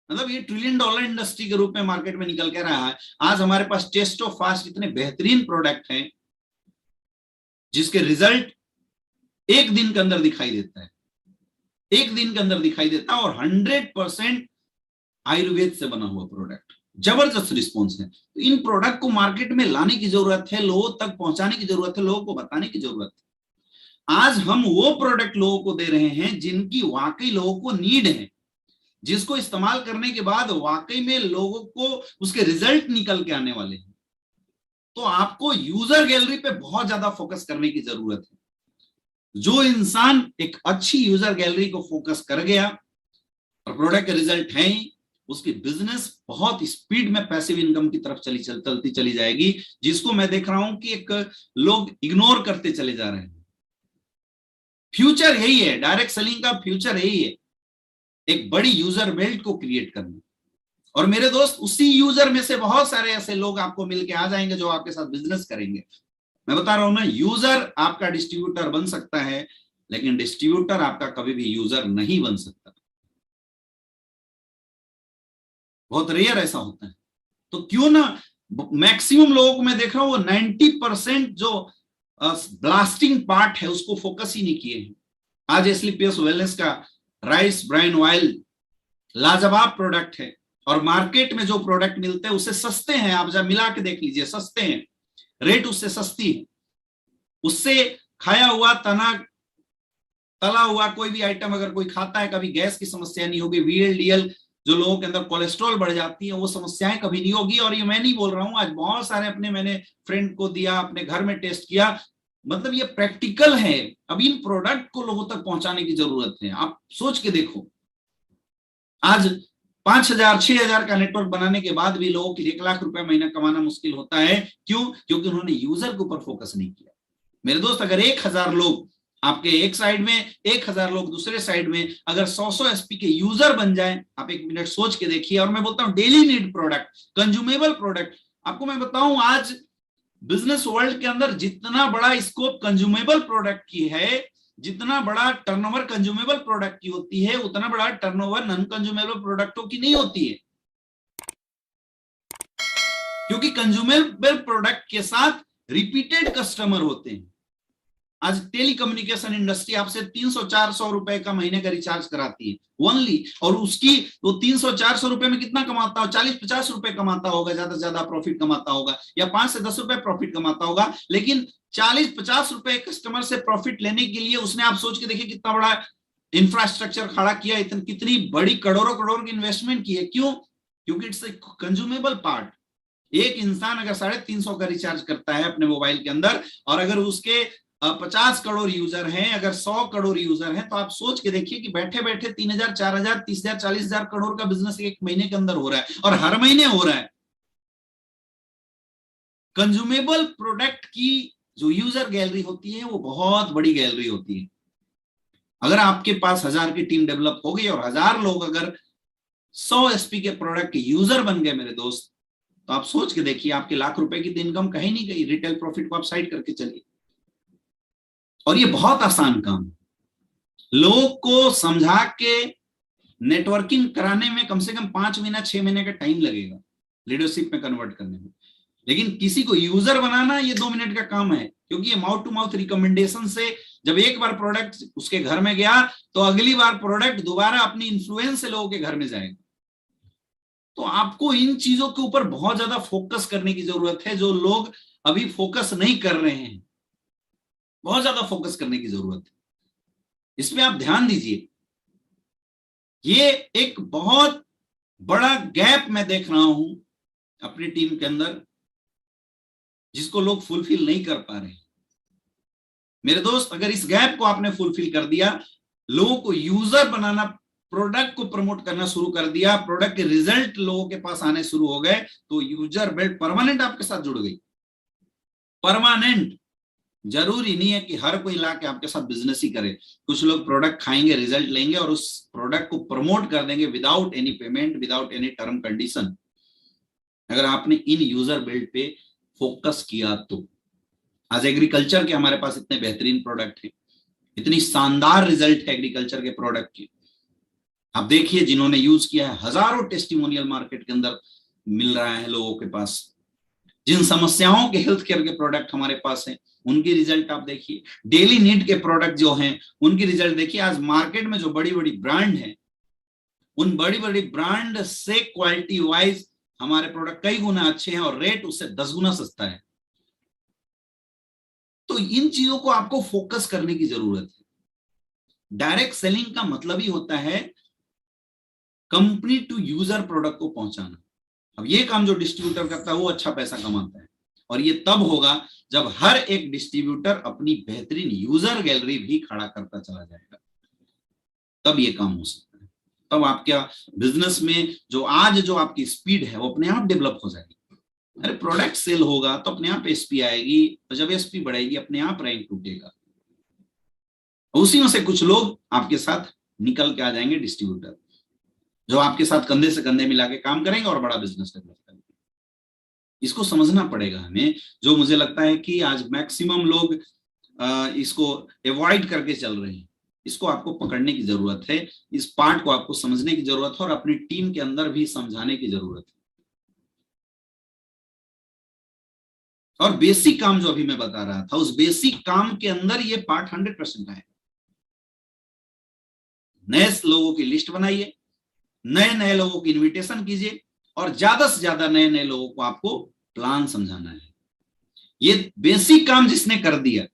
मतलब ये $1 ट्रिलियन इंडस्ट्री के रूप में मार्केट में निकल के रहा है। आज हमारे पास टेस्टो फास्ट इतने बेहतरीन प्रोडक्ट हैं जिसके रिजल्ट एक दिन के अंदर दिखाई देता है, एक दिन के अंदर दिखाई देता है, और 100% आयुर्वेद से बना हुआ प्रोडक्ट, जबरदस्त रिस्पॉन्स है। तो इन प्रोडक्ट को मार्केट में लाने की जरूरत है, लोगों तक पहुंचाने की जरूरत है, लोगों को बताने की जरूरत है। आज हम वो प्रोडक्ट लोगों को दे रहे हैं जिनकी वाकई लोगों को नीड है, जिसको इस्तेमाल करने के बाद वाकई में लोगों को उसके रिजल्ट निकल के आने वाले हैं। तो आपको यूजर गैलरी पे बहुत ज्यादा फोकस करने की जरूरत है। जो इंसान एक अच्छी यूजर गैलरी को फोकस कर गया और प्रोडक्ट के रिजल्ट है ही, उसकी बिजनेस बहुत स्पीड में पैसिव इनकम की तरफ चलती चली जाएगी, जिसको मैं देख रहा हूं कि एक लोग इग्नोर करते चले जा रहे हैं। फ्यूचर यही है, डायरेक्ट सेलिंग का फ्यूचर यही है, एक बड़ी यूजर बेल्ट को क्रिएट करना। और मेरे दोस्त, उसी यूजर में से बहुत सारे ऐसे लोग आपको मिलके आ जाएंगे जो आपके साथ बिजनेस करेंगे। मैं बता रहा हूं ना, यूजर आपका डिस्ट्रीब्यूटर बन सकता है, लेकिन डिस्ट्रीब्यूटर आपका कभी भी यूजर नहीं बन सकता। बहुत रेयर ऐसा होता है। तो क्यों ना मैक्सिमम लोगों को मैं देख रहा हूं वो 90% जो ब्लास्टिंग पार्ट है उसको फोकस ही नहीं किए हैं। आज एस्क्लेपियस वेलनेस का राइस ब्राइन ऑयल लाजवाब प्रोडक्ट है, और मार्केट में जो प्रोडक्ट मिलते हैं उससे सस्ते हैं। आप जब मिला के देख लीजिए, सस्ते हैं, रेट उससे सस्ती है। उससे खाया हुआ तला हुआ कोई भी आइटम अगर कोई खाता है, कभी गैस की समस्या नहीं होगी, VLDL जो लोगों के अंदर कोलेस्ट्रॉल बढ़ जाती है वो समस्याएं कभी नहीं होगी। और ये मैं नहीं बोल रहा हूं, आज बहुत सारे मैंने फ्रेंड को दिया, अपने घर में टेस्ट किया, मतलब ये प्रैक्टिकल है। अब इन प्रोडक्ट को लोगों तक पहुंचाने की जरूरत है। आप सोच के देखो, आज 5,000 6,000 का नेटवर्क बनाने के बाद भी लोगों की 1 लाख रुपए महीना कमाना मुश्किल होता है। क्यों? क्योंकि उन्होंने यूजर के ऊपर फोकस नहीं किया। मेरे दोस्त, अगर 1,000 लोग आपके एक साइड में, 1,000 लोग दूसरे साइड में, अगर 100 SP के यूजर बन जाए, आप 1 मिनट सोच के देखिए। और मैं बोलता हूं daily need product, consumable product. आपको मैं बताऊं, आज बिजनेस वर्ल्ड के अंदर जितना बड़ा स्कोप कंज्यूमेबल प्रोडक्ट की है, जितना बड़ा टर्नओवर कंज्यूमेबल प्रोडक्ट की होती है, उतना बड़ा टर्नओवर नॉन कंज्यूमेबल प्रोडक्टों की नहीं होती है। क्योंकि कंज्यूमेबल प्रोडक्ट के साथ रिपीटेड कस्टमर होते हैं। आज टेलीकम्युनिकेशन इंडस्ट्री आपसे 300-400 रुपए का महीने का रिचार्ज कराती है ओनली, और उसकी वो 300-400 रुपए में कितना कमाता हो? 40-50 रुपए कमाता होगा, ज्यादा से ज्यादा प्रॉफिट कमाता होगा, या 5 से 10 रुपए प्रॉफिट कमाता होगा। लेकिन 40-50 रुपए कस्टमर से प्रॉफिट लेने के लिए उसने, आप सोच के देखिए, कितना बड़ा इंफ्रास्ट्रक्चर खड़ा किया, कितनी बड़ी करोड़ों की इन्वेस्टमेंट की है। क्यों? क्योंकि इट्स ए कंज्यूमेबल पार्ट। एक इंसान अगर 350 का रिचार्ज करता है अपने मोबाइल के अंदर, और अगर उसके 50 करोड़ यूजर हैं, अगर 100 करोड़ यूजर हैं, तो आप सोच के देखिए कि बैठे बैठे 3,000, 4,000, 30,000, 40,000 करोड़ का बिजनेस एक महीने के अंदर हो रहा है, और हर महीने हो रहा है। कंज्यूमेबल प्रोडक्ट की जो यूजर गैलरी होती है वो बहुत बड़ी गैलरी होती है। अगर आपके पास 1000 की टीम डेवलप हो गई और 1000 लोग अगर 100 एसपी के प्रोडक्ट के यूजर बन गए मेरे दोस्त, तो आप सोच के देखिए आपके लाख रुपए की इनकम कहीं नहीं गई। रिटेल प्रॉफिट को आप साइड करके चलिए। और ये बहुत आसान काम है। लोगों को समझा के नेटवर्किंग कराने में कम से कम 5 महीना 6 महीने का टाइम लगेगा, लीडरशिप में कन्वर्ट करने में। लेकिन किसी को यूजर बनाना ये 2 मिनट का काम है, क्योंकि ये माउथ टू माउथ रिकमेंडेशन से जब एक बार प्रोडक्ट उसके घर में गया तो अगली बार प्रोडक्ट दोबारा अपनी इन्फ्लुएंस से लोगों के घर में जाएगा। तो आपको इन चीजों के ऊपर बहुत ज्यादा फोकस करने की जरूरत है, जो लोग अभी फोकस नहीं कर रहे हैं। बहुत ज्यादा फोकस करने की जरूरत है, इसमें आप ध्यान दीजिए। ये एक बहुत बड़ा गैप मैं देख रहा हूं अपनी टीम के अंदर, जिसको लोग फुलफिल नहीं कर पा रहे हैं। मेरे दोस्त, अगर इस गैप को आपने फुलफिल कर दिया, लोगों को यूजर बनाना, प्रोडक्ट को प्रमोट करना शुरू कर दिया, प्रोडक्ट के रिजल्ट लोगों के पास आने शुरू हो गए, तो यूजर बेल्ट परमानेंट आपके साथ जुड़ गई। परमानेंट। जरूरी नहीं है कि हर कोई ला के आपके साथ बिजनेस ही करे। कुछ लोग प्रोडक्ट खाएंगे, रिजल्ट लेंगे और उस प्रोडक्ट को प्रमोट कर देंगे without any payment, without any term condition. अगर आपने इन यूजर बिल्ड पे फोकस किया तो आज एग्रीकल्चर के हमारे पास इतने बेहतरीन प्रोडक्ट हैं, इतनी शानदार रिजल्ट है एग्रीकल्चर के प्रोडक्ट के। आप देखिए, जिन्होंने यूज किया है, हजारों टेस्टिमोनियल मार्केट के अंदर मिल रहा है लोगों के पास। जिन समस्याओं के हेल्थ केयर के प्रोडक्ट हमारे पास हैं, उनकी रिजल्ट आप देखिए। डेली नीड के प्रोडक्ट जो हैं, उनकी रिजल्ट देखिए। आज मार्केट में जो बड़ी बड़ी ब्रांड है, उन बड़ी बड़ी ब्रांड से क्वालिटी वाइज हमारे प्रोडक्ट कई गुना अच्छे हैं और रेट उससे 10 गुना सस्ता है। तो इन चीजों को आपको फोकस करने की जरूरत है। डायरेक्ट सेलिंग का मतलब ही होता है कंपनी टू यूजर प्रोडक्ट को पहुंचाना। अब ये काम जो डिस्ट्रीब्यूटर करता है वो अच्छा पैसा कमाता है, और ये तब होगा जब हर एक डिस्ट्रीब्यूटर अपनी बेहतरीन यूजर गैलरी भी खड़ा करता चला जाएगा, तब ये काम हो सकता है। तब आपका बिजनेस में जो आज जो आपकी स्पीड है वो अपने आप डेवलप हो जाएगी। अरे प्रोडक्ट सेल होगा तो अपने आप एसपी आएगी, तो जब एसपी बढ़ेगी अपने आप रैंक टूटेगा। उसी में से कुछ लोग आपके साथ निकल के आ जाएंगे, डिस्ट्रीब्यूटर, जो आपके साथ कंधे से कंधे मिला के काम करेंगे और बड़ा बिजनेस डेवलप करेंगे। इसको समझना पड़ेगा हमें। जो मुझे लगता है कि आज मैक्सिमम लोग इसको अवॉइड करके चल रहे हैं, इसको आपको पकड़ने की जरूरत है। इस पार्ट को आपको समझने की जरूरत है और अपनी टीम के अंदर भी समझाने की जरूरत है। और बेसिक काम जो अभी मैं बता रहा था, उस बेसिक काम के अंदर ये पार्ट 100% है। नए लोगों की लिस्ट बनाइए, नए नए लोगों की इनविटेशन कीजिए, और ज्यादा से ज्यादा नए नए लोगों को आपको प्लान समझाना है। ये बेसिक काम जिसने कर दिया,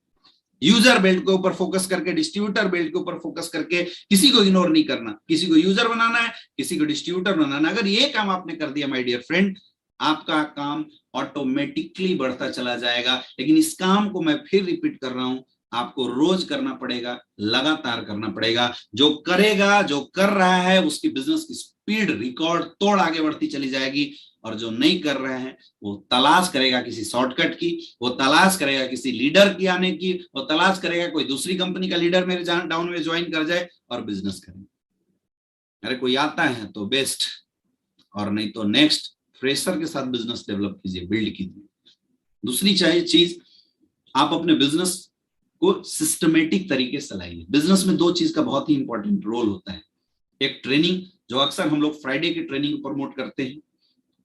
यूजर बेल्ट के ऊपर फोकस करके, डिस्ट्रीब्यूटर बेल्ट के ऊपर फोकस करके, किसी को इग्नोर नहीं करना। किसी को यूजर बनाना है, किसी को डिस्ट्रीब्यूटर बनाना। अगर ये काम आपने कर दिया माय डियर फ्रेंड, आपका काम ऑटोमेटिकली बढ़ता चला जाएगा। लेकिन इस काम को मैं फिर रिपीट कर रहा हूं, आपको रोज करना पड़ेगा, लगातार करना पड़ेगा। जो करेगा, जो कर रहा है, उसकी बिजनेस की स्पीड रिकॉर्ड तोड़ आगे बढ़ती चली जाएगी। और जो नहीं कर रहे हैं वो तलाश करेगा किसी शॉर्टकट की, वो तलाश करेगा किसी लीडर की आने की, वो तलाश करेगा कोई दूसरी कंपनी का लीडर मेरे डाउन में ज्वाइन कर जाए और बिजनेस करें। अरे कोई आता है तो बेस्ट, और नहीं तो नेक्स्ट फ्रेशर के साथ बिजनेस डेवलप कीजिए, बिल्ड कीजिए। दूसरी चाहिए चीज, आप अपने बिजनेस को सिस्टमेटिक तरीके से लाइए। बिजनेस में 2 चीज का बहुत ही इंपॉर्टेंट रोल होता है। एक ट्रेनिंग, जो अक्सर हम लोग फ्राइडे की ट्रेनिंग प्रमोट करते हैं,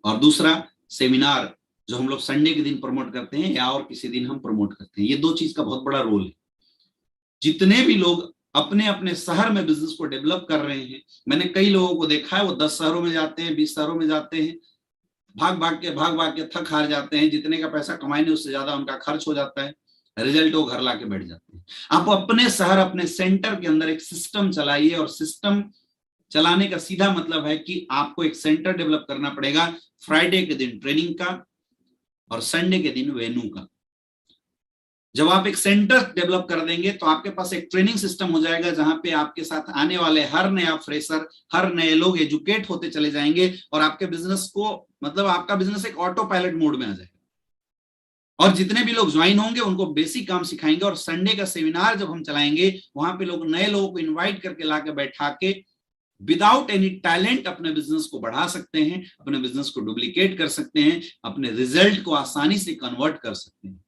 और दूसरा सेमिनार, जो हम लोग संडे के दिन प्रमोट करते हैं या और किसी दिन हम प्रमोट करते हैं। ये 2 चीज का बहुत बड़ा रोल है। जितने भी लोग अपने अपने शहर में बिजनेस को डेवलप कर रहे हैं, मैंने कई लोगों को देखा है, वो 10 शहरों में जाते हैं, 20 शहरों में जाते हैं, भाग भाग के थक हार जाते हैं। जितने का पैसा कमाएंगे उससे ज्यादा उनका खर्च हो जाता है, रिजल्ट वो घर लाके बैठ जाते हैं। आप अपने शहर, अपने सेंटर के अंदर एक सिस्टम चलाइए, और सिस्टम चलाने का सीधा मतलब है कि आपको एक सेंटर डेवलप करना पड़ेगा। फ्राइडे के दिन ट्रेनिंग का, और संडे के दिन वेन्यू का। जब आप एक सेंटर डेवलप कर देंगे तो आपके पास एक ट्रेनिंग सिस्टम हो जाएगा, जहां पे आपके साथ आने वाले हर नया फ्रेशर, हर नए लोग एजुकेट होते चले जाएंगे और आपके बिजनेस को, मतलब आपका बिजनेस एक ऑटो पायलट मोड में आ जाएगा। और जितने भी लोग ज्वाइन होंगे उनको बेसिक काम सिखाएंगे, और संडे का सेमिनार जब हम चलाएंगे वहां पे लोग नए लोगों को इन्वाइट करके लाके बैठा के विदाउट एनी टैलेंट अपने बिजनेस को बढ़ा सकते हैं, अपने बिजनेस को डुप्लीकेट कर सकते हैं, अपने रिजल्ट को आसानी से कन्वर्ट कर सकते हैं।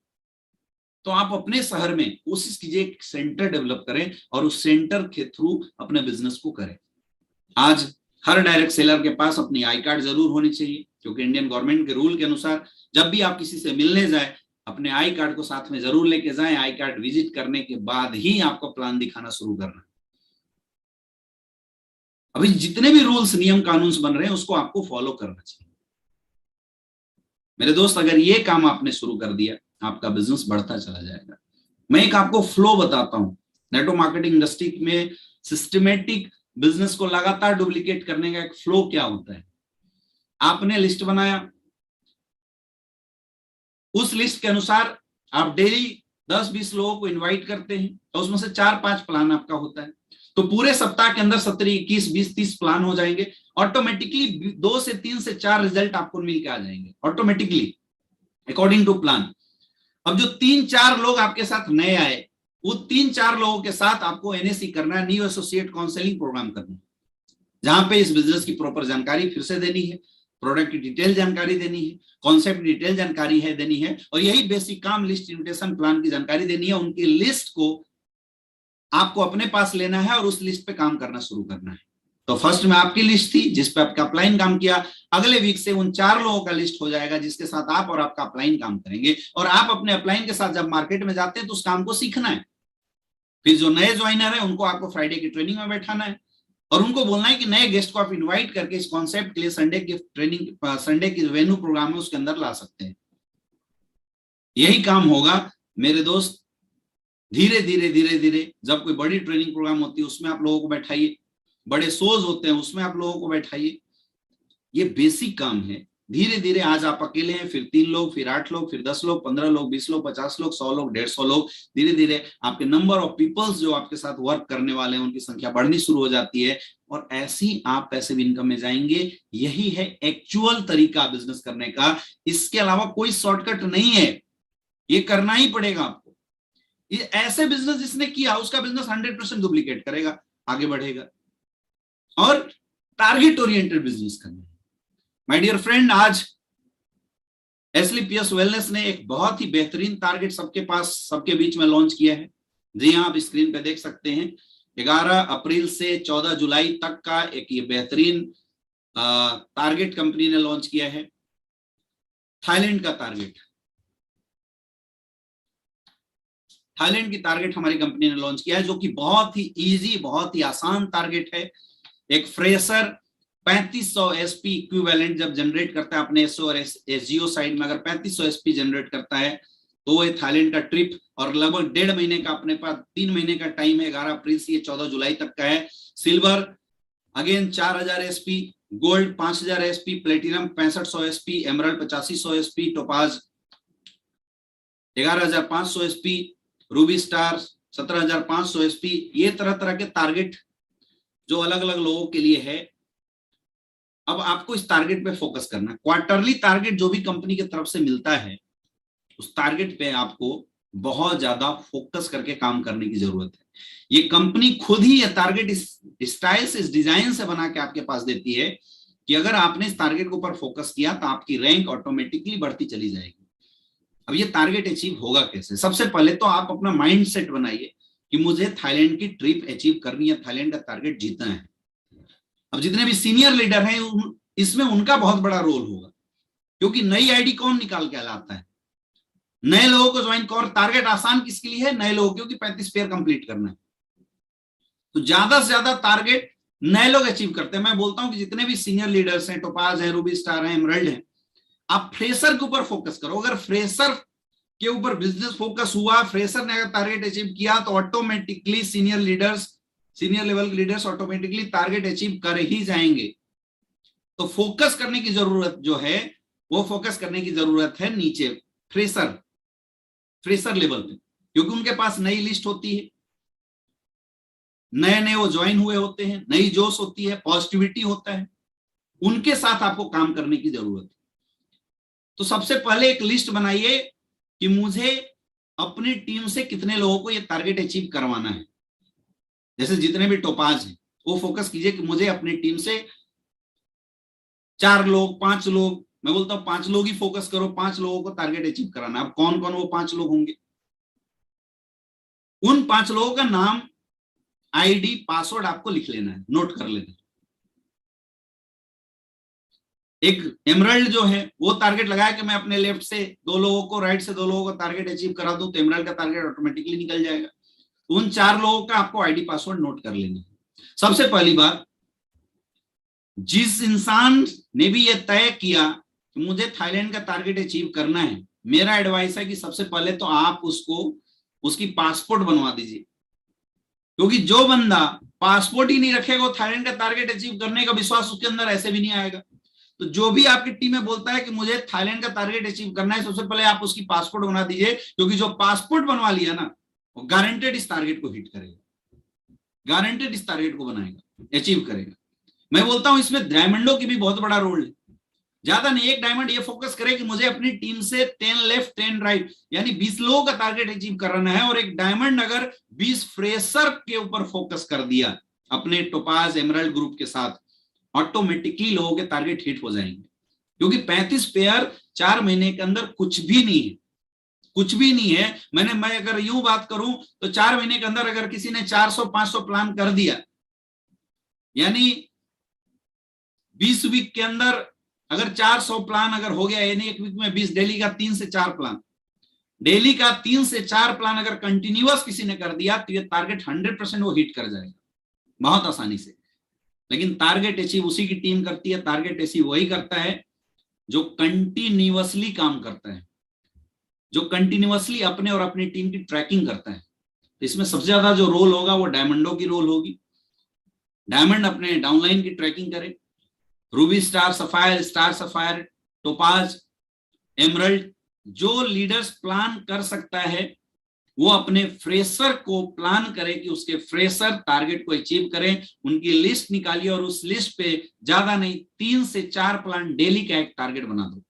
तो आप अपने शहर में कोशिश कीजिए एक सेंटर डेवलप करें और उस सेंटर के थ्रू अपने बिजनेस को करें। आज हर डायरेक्ट सेलर के पास अपनी आई कार्ड जरूर होनी चाहिए, क्योंकि इंडियन गवर्नमेंट के रूल के अनुसार जब भी आप किसी से मिलने जाए अपने आई कार्ड को साथ में जरूर लेके जाएं। आई कार्ड विजिट करने के बाद ही आपको प्लान दिखाना शुरू करना। अभी जितने भी रूल्स, नियम, कानून बन रहे हैं उसको आपको फॉलो करना चाहिए। मेरे दोस्त, अगर ये काम आपने शुरू कर दिया आपका बिजनेस बढ़ता चला जाएगा। मैं एक आपको फ्लो बताता हूं। नेटवर्क मार्केटिंग इंडस्ट्री में सिस्टमेटिक बिजनेस को लगातार डुप्लीकेट करने का एक फ्लो क्या होता है। आपने लिस्ट बनाया, उस लिस्ट के अनुसार आप डेली 10-20 लोगों को इनवाइट करते हैं, तो उसमें से 4-5 प्लान आपका होता है। तो पूरे सप्ताह के अंदर 17, 21, 20, 30 प्लान हो जाएंगे। ऑटोमेटिकली 2 से 3 से 4 रिजल्ट आपको मिलकर आ जाएंगे ऑटोमेटिकली अकॉर्डिंग टू प्लान। अब जो 3-4 लोग आपके साथ नए आए, वो 3-4 लोगों के साथ आपको एनएससी करना है, न्यू एसोसिएट काउंसलिंग प्रोग्राम करना है, जहां पे इस बिजनेस की प्रॉपर जानकारी फिर से देनी है, प्रोडक्ट की डिटेल जानकारी देनी है, कॉन्सेप्ट डिटेल जानकारी है देनी है, और यही बेसिक काम लिस्ट, इन्विटेशन, प्लान की जानकारी देनी है। उनकी लिस्ट को आपको अपने पास लेना है और उस लिस्ट पे काम करना शुरू करना है। तो फर्स्ट में आपकी लिस्ट थी जिस पे आपका अपलाइन काम किया, अगले वीक से उन 4 लोगों का लिस्ट हो जाएगा जिसके साथ आप और आपका अपलाइन काम करेंगे। और आप अपने अपलाइन के साथ जब मार्केट में जाते हैं तो उस काम को सीखना है। फिर जो नए ज्वाइनर है उनको आपको फ्राइडे की ट्रेनिंग में बैठाना है और उनको बोलना है कि नए गेस्ट को आप इनवाइट करके इस कॉन्सेप्ट के लिए संडे की ट्रेनिंग, संडे की वेन्यू प्रोग्राम है उसके अंदर ला सकते हैं। यही काम होगा मेरे दोस्त। धीरे धीरे धीरे धीरे जब कोई बड़ी ट्रेनिंग प्रोग्राम होती है उसमें आप लोगों को बैठाइए, बड़े शोज होते हैं उसमें आप लोगों को बैठाइए। ये बेसिक काम है। धीरे धीरे आज आप अकेले हैं, फिर 3 लोग, फिर 8 लोग, फिर 10 लोग, 15 लोग, 20 लोग, 50 लोग, 100 लोग, 150 लोग। धीरे धीरे आपके नंबर ऑफ पीपल्स जो आपके साथ वर्क करने वाले हैं उनकी संख्या बढ़नी शुरू हो जाती है और ऐसी आप पैसिव इनकम में जाएंगे। यही है एक्चुअल तरीका बिजनेस करने का। इसके अलावा कोई शॉर्टकट नहीं है, ये करना ही पड़ेगा आपको। ये ऐसे बिजनेस जिसने किया उसका बिजनेस 100% डुप्लीकेट करेगा, आगे बढ़ेगा। और टारगेट ओरिएंटेड बिजनेस करना है। माय डियर फ्रेंड, आज एसलीपीएस वेलनेस ने एक बहुत ही बेहतरीन टारगेट सबके पास, सबके बीच में लॉन्च किया है। जी हाँ, आप स्क्रीन पे देख सकते हैं 11 अप्रैल से 14 जुलाई तक का एक ये बेहतरीन टारगेट कंपनी ने लॉन्च किया है। थाईलैंड का टारगेट, थाईलैंड की टारगेट हमारी कंपनी ने लॉन्च किया है, जो कि बहुत ही इजी, बहुत ही आसान टारगेट है। एक फ्रेशर 3500 एसपी इक्विवेलेंट जब जनरेट करता है अपने एसओ और एसजीओ साइड में, अगर 3500 एसपी जनरेट करता है तो ये थाईलैंड का ट्रिप, और लगभग 1.5 महीने का अपने पास 3 महीने का टाइम है। 11 अप्रैल से 14 जुलाई तक का है। Silver again 4000 SP, gold 5000 SP, platinum 6500 SP, emerald 8500 SP, topaz 11500 SP, Ruby star 17500 SP. ये तरह तरह के टारगेट जो अलग अलग लोगों के लिए है। अब आपको इस टारगेट पे फोकस करना है। क्वार्टरली टारगेट जो भी कंपनी की तरफ से मिलता है उस टारगेट पे आपको बहुत ज्यादा फोकस करके काम करने की जरूरत है। ये कंपनी खुद ही ये टारगेट इस स्टाइल से, इस डिजाइन से बना के आपके पास देती है कि अगर आपने इस टारगेट के ऊपर फोकस किया तो आपकी रैंक ऑटोमेटिकली बढ़ती चली जाएगी। अब ये टारगेट अचीव होगा कैसे? सबसे पहले तो आप अपना माइंड सेट बनाइए कि मुझे थाईलैंड की ट्रिप अचीव करनी है, थाईलैंड का टारगेट जीतना है। अब जितने भी सीनियर लीडर हैं इसमें उनका बहुत बड़ा रोल होगा, क्योंकि नई आईडी कौन निकाल के लाता है? नए लोगों को ज्वाइन कर। टारगेट आसान किसके लिए है? नए लोगों, क्योंकि 35 पेयर कंप्लीट करना है। तो ज्यादा से ज्यादा टारगेट नए लोग अचीव करते हैं। मैं बोलता हूं कि जितने भी सीनियर लीडर्स हैं, टोपाज है, रूबी स्टार है, एमरल्ड है, आप फ्रेशर के ऊपर फोकस करो। अगर फ्रेशर के ऊपर बिजनेस फोकस हुआ, फ्रेशर ने अगर टारगेट अचीव किया तो automatically senior leaders, senior level leaders automatically target achieve कर ही जाएंगे। तो फोकस करने की जरूरत जो है वो फोकस करने की जरूरत है नीचे फ्रेशर लेवल पे, क्योंकि उनके पास नई लिस्ट होती है, नए नए वो ज्वाइन हुए होते हैं, नई जोश होती है, पॉजिटिविटी होता है, उनके साथ आपको काम करने की जरूरत है। तो सबसे पहले एक लिस्ट बनाइए कि मुझे अपनी टीम से कितने लोगों को ये टारगेट अचीव करवाना है। जैसे जितने भी टोपाज हैं वो फोकस कीजिए कि मुझे अपनी टीम से 4 लोग 5 लोग, मैं बोलता हूं 5 लोग ही फोकस करो, 5 लोगों को टारगेट अचीव कराना। अब कौन कौन वो 5 लोग होंगे, उन 5 लोगों का नाम, आईडी, पासवर्ड आपको लिख लेना है, नोट कर लेना है। एक एमराल्ड जो है वो टारगेट लगाया कि मैं अपने लेफ्ट से 2 लोगों को, राइट से 2 लोगों को टारगेट अचीव करा दूं, तो एमराल्ड का टारगेट ऑटोमेटिकली निकल जाएगा। उन 4 लोगों का आपको आईडी पासवर्ड नोट कर लेना है। सबसे पहली बात, जिस इंसान ने भी ये तय किया कि मुझे थाईलैंड का टारगेट अचीव करना है, मेरा एडवाइस है कि सबसे पहले तो आप उसको उसकी पासपोर्ट बनवा दीजिए, क्योंकि जो बंदा पासपोर्ट ही नहीं रखेगा वो थाईलैंड का टारगेट अचीव करने का विश्वास उसके अंदर ऐसे भी नहीं आएगा। तो जो भी आपकी टीम में बोलता है कि मुझे थाईलैंड का टारगेट अचीव करना है, सबसे पहले आप उसकी पासपोर्ट बना दीजिए, क्योंकि जो पासपोर्ट बनवा लिया ना वो गारंटेड इस टारगेट को हिट करेगा, गारंटेड इस टारगेट को बनाएगा, अचीव करेगा। मैं बोलता हूं इसमें डायमंडों की भी बहुत बड़ा रोल है। ज्यादा नहीं, एक डायमंड ये फोकस करे कि मुझे अपनी टीम से 10 लेफ्ट 10 राइट यानी 20 लोगों का टारगेट अचीव करना है, और एक डायमंड अगर 20 फ्रेशर के ऊपर फोकस कर दिया अपने टोपाज एमराल्ड ग्रुप के साथ, ऑटोमेटिकली लोगों के टारगेट हिट हो जाएंगे। क्योंकि 35 पेयर 4 महीने के अंदर कुछ भी नहीं है, कुछ भी नहीं है। मैं अगर यूं बात करूं तो 4 महीने के अंदर अगर किसी ने 400-500 प्लान कर दिया, यानी 20 वीक के अंदर अगर 400 प्लान अगर हो गया, यानी एक वीक में 20, डेली का 3 से 4 प्लान, डेली का 3 से 4 प्लान अगर कंटिन्यूअस किसी ने कर दिया, तो ये टारगेट 100% वो हिट कर जाएगा बहुत आसानी से। लेकिन टारगेट अचीव उसी की टीम करती है, टारगेट अचीव वही करता है जो कंटिन्यूअसली काम करता है, जो कंटिन्यूअसली अपने और अपनी टीम की ट्रैकिंग करता है। तो इसमें सबसे ज्यादा जो रोल होगा वो डायमंडों की रोल होगी। डायमंड अपने डाउनलाइन की ट्रैकिंग करे, Ruby, star sapphire, topaz, emerald, जो लीडर्स प्लान कर सकता है वो अपने फ्रेशर को प्लान करे कि उसके फ्रेशर टारगेट को अचीव करें। उनकी लिस्ट निकालिए और उस लिस्ट पे ज्यादा नहीं 3 से 4 प्लान डेली का एक टारगेट बना दो।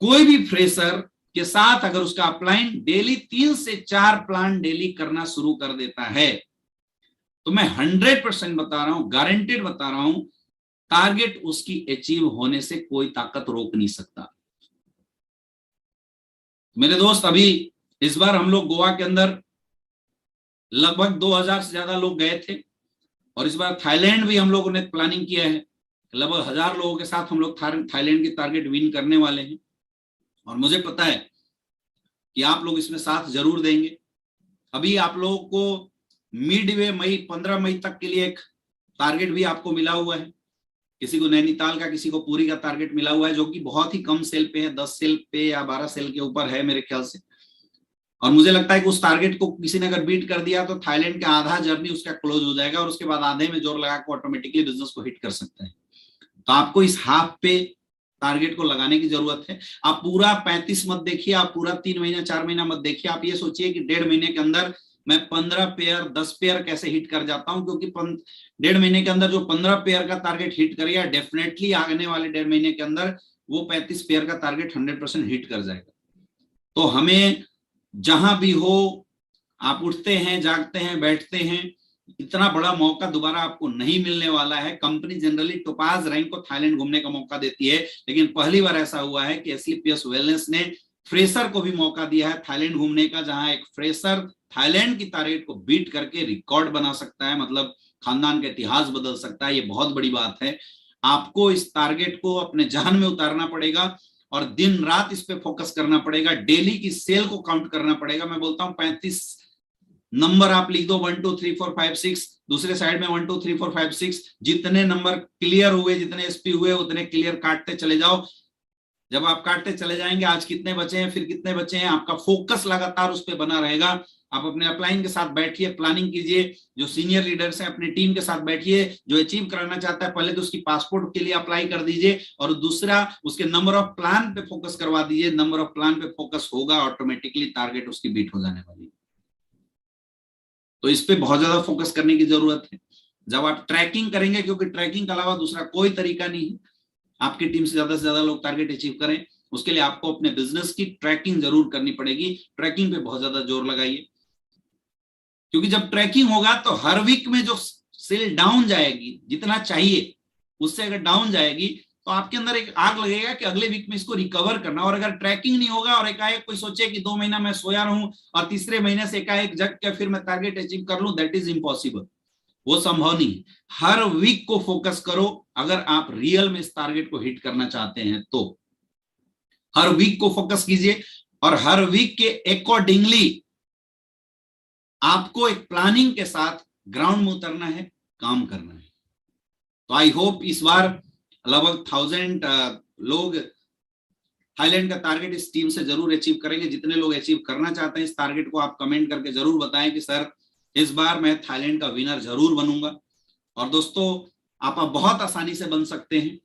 कोई भी फ्रेशर के साथ अगर उसका अपलाइन डेली 3 से 4 प्लान डेली करना शुरू कर देता है, तो मैं 100% बता रहा हूं, गारंटेड बता रहा हूं, टारगेट उसकी अचीव होने से कोई ताकत रोक नहीं सकता। मेरे दोस्त, अभी इस बार हम लोग गोवा के अंदर लगभग 2000 से ज्यादा लोग गए थे, और इस बार थाईलैंड भी हम लोगों ने प्लानिंग किया है। लगभग 1000 लोगों के साथ हम लोग थाईलैंड की टारगेट विन करने वाले हैं, और मुझे पता है कि आप लोग इसमें साथ जरूर देंगे। अभी आप लोगों को मिड वे मई 15 मई तक के लिए एक टारगेट भी आपको मिला हुआ है। किसी को नैनीताल का, किसी को पूरी का टारगेट मिला हुआ है, जो कि बहुत ही कम सेल पे है, 10 सेल पे या 12 सेल के ऊपर है मेरे ख्याल से। और मुझे लगता है कि उस टारगेट को किसी ने अगर बीट कर दिया तो थाईलैंड का आधा जर्नी उसका क्लोज हो जाएगा, और उसके बाद आधे में जोर लगा के ऑटोमेटिकली बिजनेस को हिट कर सकता है। तो आपको इस हाफ पे टारगेट को लगाने की जरूरत है। आप पूरा 35 मत देखिए, आप पूरा 3 महीना 4 महीना मत देखिए। आप ये सोचिए कि 1.5 महीने के अंदर मैं 15 पेयर 10 पेयर कैसे हिट कर जाता हूं, क्योंकि 1.5 महीने के अंदर जो 15 पेयर का टारगेट हिट करेगा, डेफिनेटली आने वाले 1.5 महीने के अंदर वो 35 पेयर का टारगेट 100% हिट कर जाएगा। तो हमें जहां भी हो, आप उठते हैं, जागते हैं, बैठते हैं, इतना बड़ा मौका दोबारा आपको नहीं मिलने वाला है। कंपनी जनरली टोपाज रैंक को थाईलैंड घूमने का मौका देती है, लेकिन पहली बार ऐसा हुआ है कि एसलीपीएस वेलनेस ने फ्रेशर को भी मौका दिया है थाईलैंड घूमने का, जहां एक फ्रेशर थाईलैंड की टारगेट को बीट करके रिकॉर्ड बना सकता है, मतलब खानदान का इतिहास बदल सकता है। ये बहुत बड़ी बात है। आपको इस टारगेट को अपने जहन में उतारना पड़ेगा और दिन रात इस पे फोकस करना पड़ेगा। डेली की सेल को काउंट करना पड़ेगा। मैं बोलता हूं 35 नंबर आप लिख दो, 1 2 3 4 5 6, दूसरे साइड में 1 2 3 4 5 6, जितने नंबर क्लियर हुए, जितने एसपी हुए, उतने क्लियर काटते चले जाओ। जब आप काटते चले जाएंगे, आज कितने बचे हैं, फिर कितने बचे हैं, आपका फोकस लगातार उस पर बना रहेगा। आप अपने अपलाइन के साथ बैठिए, प्लानिंग कीजिए, जो सीनियर लीडर्स हैं अपनी टीम के साथ बैठिए, जो अचीव कराना चाहता है पहले तो उसकी पासपोर्ट के लिए अप्लाई कर दीजिए, और दूसरा उसके नंबर ऑफ प्लान पे फोकस करवा दीजिए। नंबर ऑफ प्लान पे फोकस होगा, ऑटोमेटिकली टारगेट उसकी बीट हो जाने वाली है। तो इस पे बहुत ज्यादा फोकस करने की जरूरत है। जब आप ट्रैकिंग करेंगे, क्योंकि ट्रैकिंग के अलावा दूसरा कोई तरीका नहीं है आपकी टीम से ज्यादा लोग टारगेट अचीव करें, उसके लिए आपको अपने बिजनेस की ट्रैकिंग जरूर करनी पड़ेगी। ट्रैकिंग पे बहुत ज्यादा जोर लगाइए, क्योंकि जब ट्रैकिंग होगा तो हर वीक में जो सेल डाउन जाएगी, जितना चाहिए उससे अगर डाउन जाएगी, तो आपके अंदर एक आग लगेगा कि अगले वीक में इसको रिकवर करना। और अगर ट्रैकिंग नहीं होगा और एकाएक कोई सोचे कि 2 महीना मैं सोया रहूं और तीसरे महीने से एकाएक जग के फिर मैं टारगेट अचीव कर लूं, दैट इज इम्पॉसिबल, वो संभव नहीं। हर वीक को फोकस करो अगर आप रियल में इस टारगेट को हिट करना चाहते हैं तो। हर वीक को फोकस कीजिए और हर वीक के अकॉर्डिंगली आपको एक प्लानिंग के साथ ग्राउंड में उतरना है, काम करना है। तो आई होप इस बार लगभग 1000 लोग थाईलैंड का टारगेट इस टीम से जरूर अचीव करेंगे। जितने लोग अचीव करना चाहते हैं इस टारगेट को, आप कमेंट करके जरूर बताएं कि सर इस बार मैं थाईलैंड का विनर जरूर बनूंगा। और दोस्तों आप बहुत आसानी से बन सकते हैं,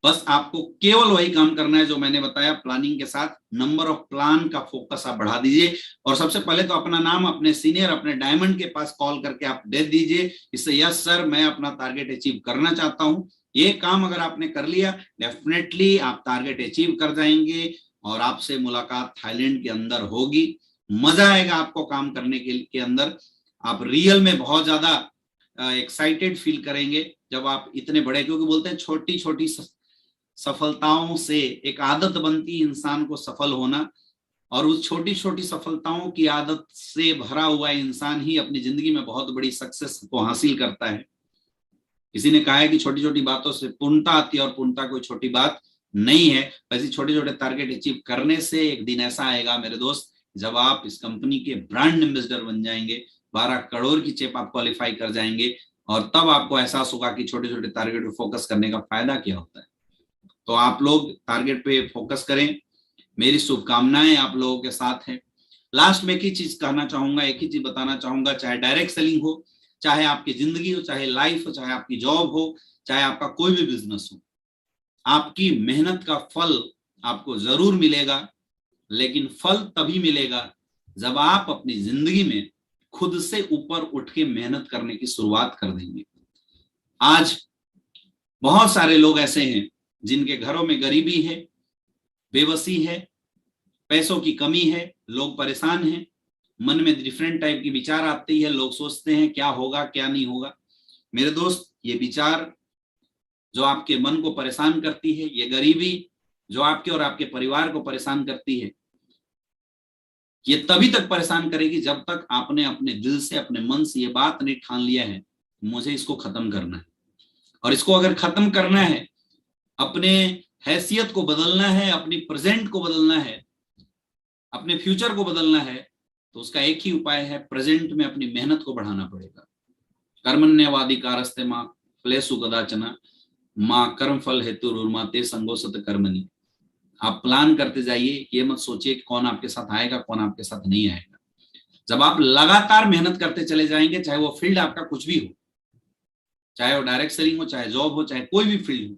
बस आपको केवल वही काम करना है जो मैंने बताया, प्लानिंग के साथ नंबर ऑफ प्लान का फोकस आप बढ़ा दीजिए। और सबसे पहले तो अपना नाम अपने सीनियर, अपने डायमंड के पास कॉल करके आप दे दीजिए, इससे यस सर मैं अपना टारगेट अचीव करना चाहता हूं। ये काम अगर आपने कर लिया, डेफिनेटली आप टारगेट अचीव कर जाएंगे और आपसे मुलाकात थाईलैंड के अंदर होगी। मजा आएगा आपको काम करने के अंदर। आप रियल में बहुत ज्यादा एक्साइटेड फील करेंगे जब आप इतने बड़े, क्योंकि बोलते हैं छोटी छोटी सफलताओं से एक आदत बनती है इंसान को सफल होना, और उस छोटी छोटी सफलताओं की आदत से भरा हुआ इंसान ही अपनी जिंदगी में बहुत बड़ी सक्सेस को हासिल करता है। किसी ने कहा है कि छोटी छोटी बातों से पूर्णता आती है, और पूर्णता कोई छोटी बात नहीं है। वैसे छोटे छोटे टारगेट अचीव करने से एक दिन ऐसा आएगा मेरे दोस्त, जब आप इस कंपनी के ब्रांड एम्बेसडर बन जाएंगे, 12 करोड़ की चिप आप क्वालिफाई कर जाएंगे, और तब आपको एहसास होगा कि छोटे छोटे टारगेट पे फोकस करने का फायदा क्या होता है। तो आप लोग टारगेट पे फोकस करें, मेरी शुभकामनाएं आप लोगों के साथ है। लास्ट में एक ही चीज कहना चाहूंगा, एक ही चीज बताना चाहूंगा, चाहे डायरेक्ट सेलिंग हो, चाहे आपकी जिंदगी हो, चाहे लाइफ हो, चाहे आपकी जॉब हो, चाहे आपका कोई भी बिजनेस हो, आपकी मेहनत का फल आपको जरूर मिलेगा। लेकिन फल तभी मिलेगा जब आप अपनी जिंदगी में खुद से ऊपर उठ के मेहनत करने की शुरुआत कर देंगे। आज बहुत सारे लोग ऐसे हैं जिनके घरों में गरीबी है, बेबसी है, पैसों की कमी है, लोग परेशान हैं, मन में डिफरेंट टाइप की विचार आती है, लोग सोचते हैं क्या होगा क्या नहीं होगा। मेरे दोस्त, ये विचार जो आपके मन को परेशान करती है, ये गरीबी जो आपके और आपके परिवार को परेशान करती है, ये तभी तक परेशान करेगी जब तक आपने अपने दिल से, अपने मन से ये बात नहीं ठान लिया है मुझे इसको खत्म करना है। और इसको अगर खत्म करना है, अपने हैसियत को बदलना है, अपनी प्रेजेंट को बदलना है, अपने फ्यूचर को बदलना है, तो उसका एक ही उपाय है, प्रेजेंट में अपनी मेहनत को बढ़ाना पड़ेगा। कर्मण्यवाधिकारस्ते मां फलेषु कदाचन मां कर्म फल हेतु रुर्मा ते संगो सत कर्मणि। आप प्लान करते जाइए, ये मत सोचिए कि कौन आपके साथ आएगा कौन आपके साथ नहीं आएगा। जब आप लगातार मेहनत करते चले जाएंगे, चाहे वो फील्ड आपका कुछ भी हो, चाहे वो डायरेक्ट सेलिंग हो, चाहे जॉब हो, चाहे कोई भी फील्ड हो,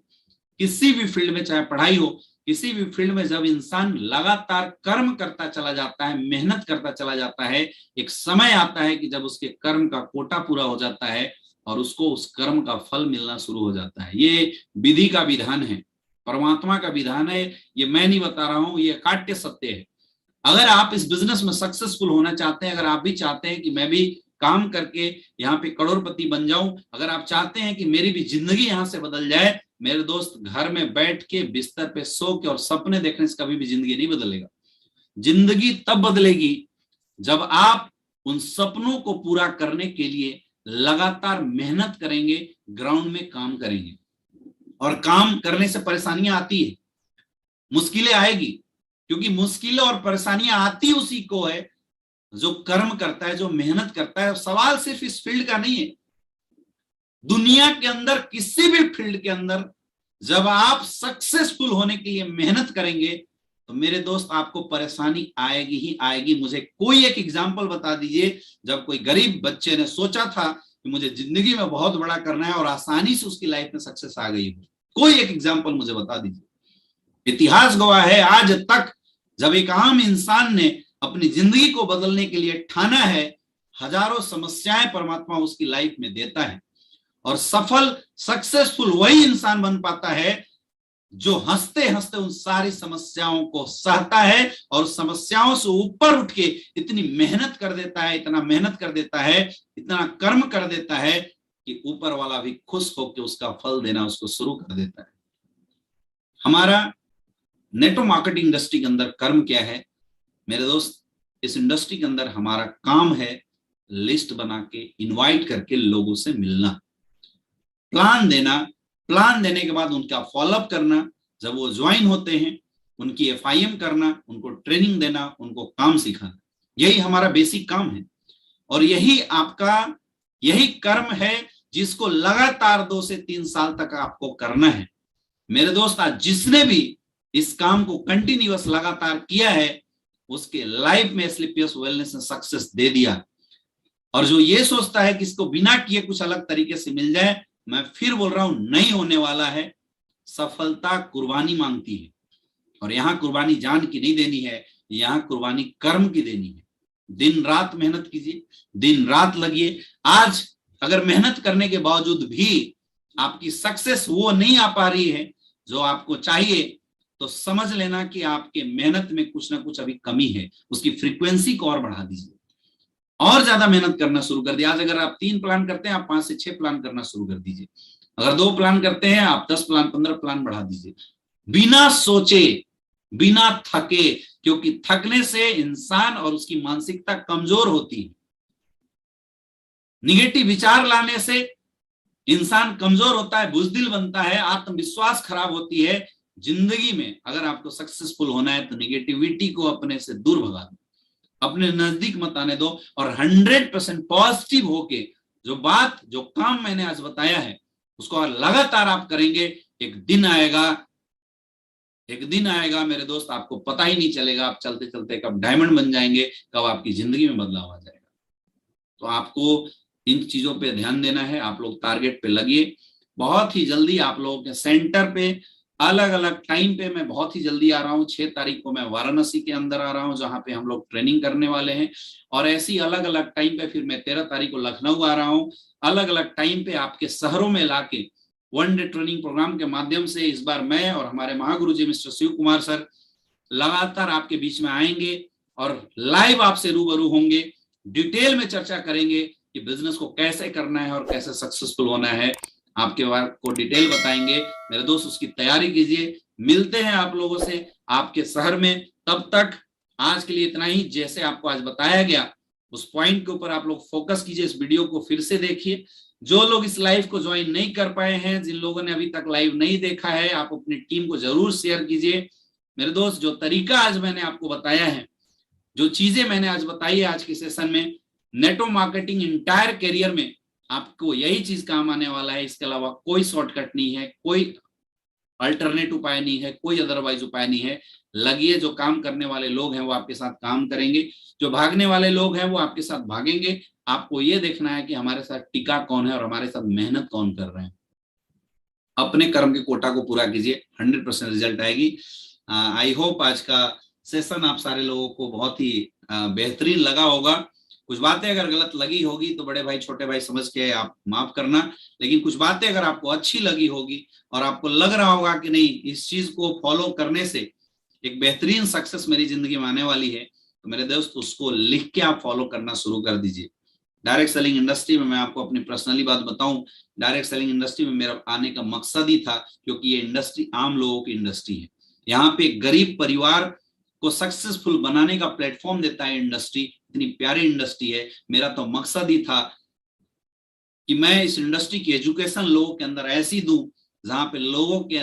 किसी भी फील्ड में, चाहे पढ़ाई हो, किसी भी फील्ड में जब इंसान लगातार कर्म करता चला जाता है, मेहनत करता चला जाता है, एक समय आता है कि जब उसके कर्म का कोटा पूरा हो जाता है और उसको उस कर्म का फल मिलना शुरू हो जाता है। ये विधि का विधान है, परमात्मा का विधान है, ये मैं नहीं बता रहा हूं, ये काट्य सत्य है। अगर आप इस बिजनेस में सक्सेसफुल होना चाहते हैं, अगर आप भी चाहते हैं कि मैं भी काम करके यहाँ पे करोड़पति बन जाऊं, अगर आप चाहते हैं कि मेरी भी जिंदगी यहाँ से बदल जाए, मेरे दोस्त, घर में बैठ के बिस्तर पे सो के और सपने देखने से कभी भी जिंदगी नहीं बदलेगा। जिंदगी तब बदलेगी जब आप उन सपनों को पूरा करने के लिए लगातार मेहनत करेंगे, ग्राउंड में काम करेंगे। और काम करने से परेशानियां आती है, मुश्किलें आएगी, क्योंकि मुश्किलें और परेशानियां आती उसी को है जो कर्म करता है, जो मेहनत करता है। सवाल सिर्फ इस फील्ड का नहीं है, दुनिया के अंदर किसी भी फील्ड के अंदर जब आप सक्सेसफुल होने के लिए मेहनत करेंगे, तो मेरे दोस्त आपको परेशानी आएगी ही आएगी। मुझे कोई एक एग्जाम्पल बता दीजिए जब कोई गरीब बच्चे ने सोचा था कि मुझे जिंदगी में बहुत बड़ा करना है और आसानी से उसकी लाइफ में सक्सेस आ गई हो। कोई एक एग्जाम्पल मुझे बता दीजिए। इतिहास गवाह है, आज तक जब एक आम इंसान ने अपनी जिंदगी को बदलने के लिए ठाना है, हजारों समस्याएं परमात्मा उसकी लाइफ में देता है। और सफल सक्सेसफुल वही इंसान बन पाता है जो हंसते हंसते उन सारी समस्याओं को सहता है और समस्याओं से ऊपर उठ के इतनी मेहनत कर देता है, इतना मेहनत कर देता है, इतना कर्म कर देता है कि ऊपर वाला भी खुश होकर उसका फल देना उसको शुरू कर देता है। हमारा नेटवर्क मार्केटिंग इंडस्ट्री के अंदर कर्म क्या है मेरे दोस्त? इस इंडस्ट्री के अंदर हमारा काम है लिस्ट बना के इनवाइट करके लोगों से मिलना, प्लान देना, प्लान देने के बाद उनका फॉलोअप करना, जब वो ज्वाइन होते हैं उनकी FIM करना, उनको ट्रेनिंग देना, उनको काम सिखाना। यही हमारा बेसिक काम है और यही कर्म है जिसको लगातार 2 से 3 साल तक आपको करना है। मेरे दोस्त आज जिसने भी इस काम को कंटिन्यूअस लगातार किया है उसके लाइफ में स्लीपियस वेलनेस ने सक्सेस दे दिया। और जो ये सोचता है कि इसको बिना किए कुछ अलग तरीके से मिल जाए, मैं फिर बोल रहा हूं नहीं होने वाला है। सफलता कुर्बानी मांगती है और यहां कुर्बानी जान की नहीं देनी है, यहां कुर्बानी कर्म की देनी है। दिन रात मेहनत कीजिए, दिन रात लगिए। आज अगर मेहनत करने के बावजूद भी आपकी सक्सेस वो नहीं आ पा रही है जो आपको चाहिए, तो समझ लेना कि आपके मेहनत में कुछ ना कुछ अभी कमी है। उसकी फ्रीक्वेंसी को और बढ़ा दीजिए और ज्यादा मेहनत करना शुरू कर दिया। आज अगर आप 3 प्लान करते हैं, आप 5 से 6 प्लान करना शुरू कर दीजिए। अगर 2 प्लान करते हैं, आप 10 प्लान 15 प्लान बढ़ा दीजिए, बिना सोचे, बिना थके, क्योंकि थकने से इंसान और उसकी मानसिकता कमजोर होती है। निगेटिव विचार लाने से इंसान कमजोर होता है, बुजदिल बनता है, आत्मविश्वास खराब होती है। जिंदगी में अगर आपको सक्सेसफुल होना है तो निगेटिविटी को अपने से दूर भगा दो, अपने नजदीक मत आने दो और 100% पॉजिटिव होके जो काम मैंने आज बताया है उसको लगातार आप करेंगे। एक दिन आएगा मेरे दोस्त, आपको पता ही नहीं चलेगा, आप चलते चलते कब डायमंड बन जाएंगे, कब आपकी जिंदगी में बदलाव आ जाएगा। तो आपको इन चीजों पे ध्यान देना है। आप लोग टारगेट पे लगिए। बहुत ही जल्दी आप लोगों के सेंटर पे अलग अलग टाइम पे मैं बहुत ही जल्दी आ रहा हूँ। 6 तारीख को मैं वाराणसी के अंदर आ रहा हूँ जहां पे हम लोग ट्रेनिंग करने वाले हैं, और ऐसी अलग अलग टाइम पे फिर मैं 13 तारीख को लखनऊ आ रहा हूँ। अलग अलग टाइम पे आपके शहरों में लाके 1 डे ट्रेनिंग प्रोग्राम के माध्यम से इस बार मैं और हमारे महागुरु जी मिस्टर शिव कुमार सर लगातार आपके बीच में आएंगे और लाइव आपसे रूबरू होंगे। डिटेल में चर्चा करेंगे कि बिजनेस को कैसे करना है और कैसे सक्सेसफुल होना है। आपके बारे को डिटेल बताएंगे मेरे दोस्त, उसकी तैयारी कीजिए। मिलते हैं आप लोगों से आपके शहर में। तब तक आज के लिए इतना ही। जैसे आपको आज बताया गया उस पॉइंट के ऊपर आप लोग फोकस कीजिए। इस वीडियो को फिर से देखिए। जो लोग इस लाइव को ज्वाइन नहीं कर पाए हैं, जिन लोगों ने अभी तक लाइव नहीं देखा है, आप अपनी टीम को जरूर शेयर कीजिए। मेरे दोस्त, जो तरीका आज मैंने आपको बताया है, जो चीजें मैंने आज बताई है आज के सेशन में, नेटवर्क मार्केटिंग इंटायर करियर में आपको यही चीज काम आने वाला है। इसके अलावा कोई शॉर्टकट नहीं है, कोई अल्टरनेट उपाय नहीं है, कोई अदरवाइज उपाय नहीं है। लगिए, जो काम करने वाले लोग हैं वो आपके साथ काम करेंगे, जो भागने वाले लोग हैं वो आपके साथ भागेंगे। आपको ये देखना है कि हमारे साथ टिका कौन है और हमारे साथ मेहनत कौन कर रहे हैं। अपने कर्म के कोटा को पूरा कीजिए, 100% रिजल्ट आएगी। आई होप आज का सेशन आप सारे लोगों को बहुत ही बेहतरीन लगा होगा। कुछ बातें अगर गलत लगी होगी तो बड़े भाई छोटे भाई समझ के आप माफ करना, लेकिन कुछ बातें अगर आपको अच्छी लगी होगी और आपको लग रहा होगा कि नहीं, इस चीज को फॉलो करने से एक बेहतरीन सक्सेस मेरी जिंदगी में आने वाली है, तो मेरे दोस्त उसको लिख के आप फॉलो करना शुरू कर दीजिए। डायरेक्ट सेलिंग इंडस्ट्री में मैं आपको अपनी पर्सनली बात बताऊं, डायरेक्ट सेलिंग इंडस्ट्री में मेरा आने का मकसद ही था क्योंकि ये इंडस्ट्री आम लोगों की इंडस्ट्री है। यहाँ पे गरीब परिवार को सक्सेसफुल बनाने का प्लेटफॉर्म देता है इंडस्ट्री। इतनी प्यारी इंडस्ट्री है। मेरा तो मकसद ही था कि मैं इस इंडस्ट्री की एजुकेशन लोगों के अंदर ऐसी दूं जहां पे लोगों के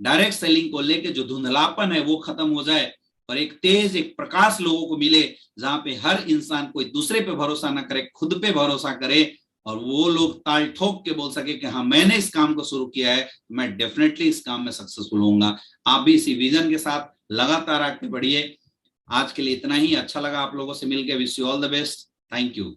डायरेक्ट सेलिंग को लेके जो धुंधलापन है वो खत्म हो जाए और एक तेज, एक प्रकाश लोगों को मिले, जहां पे हर इंसान कोई दूसरे पे भरोसा ना करे, खुद पे भरोसा करे और वो लोग ताल ठोक के बोल सके कि हाँ मैंने इस काम को शुरू किया है, मैं डेफिनेटली इस काम में सक्सेसफुल होऊंगा। आप भी इसी विजन के साथ लगातार आगे बढ़िए। आज के लिए इतना ही। अच्छा लगा आप लोगों से मिलकर। Wish you all the best. Thank you.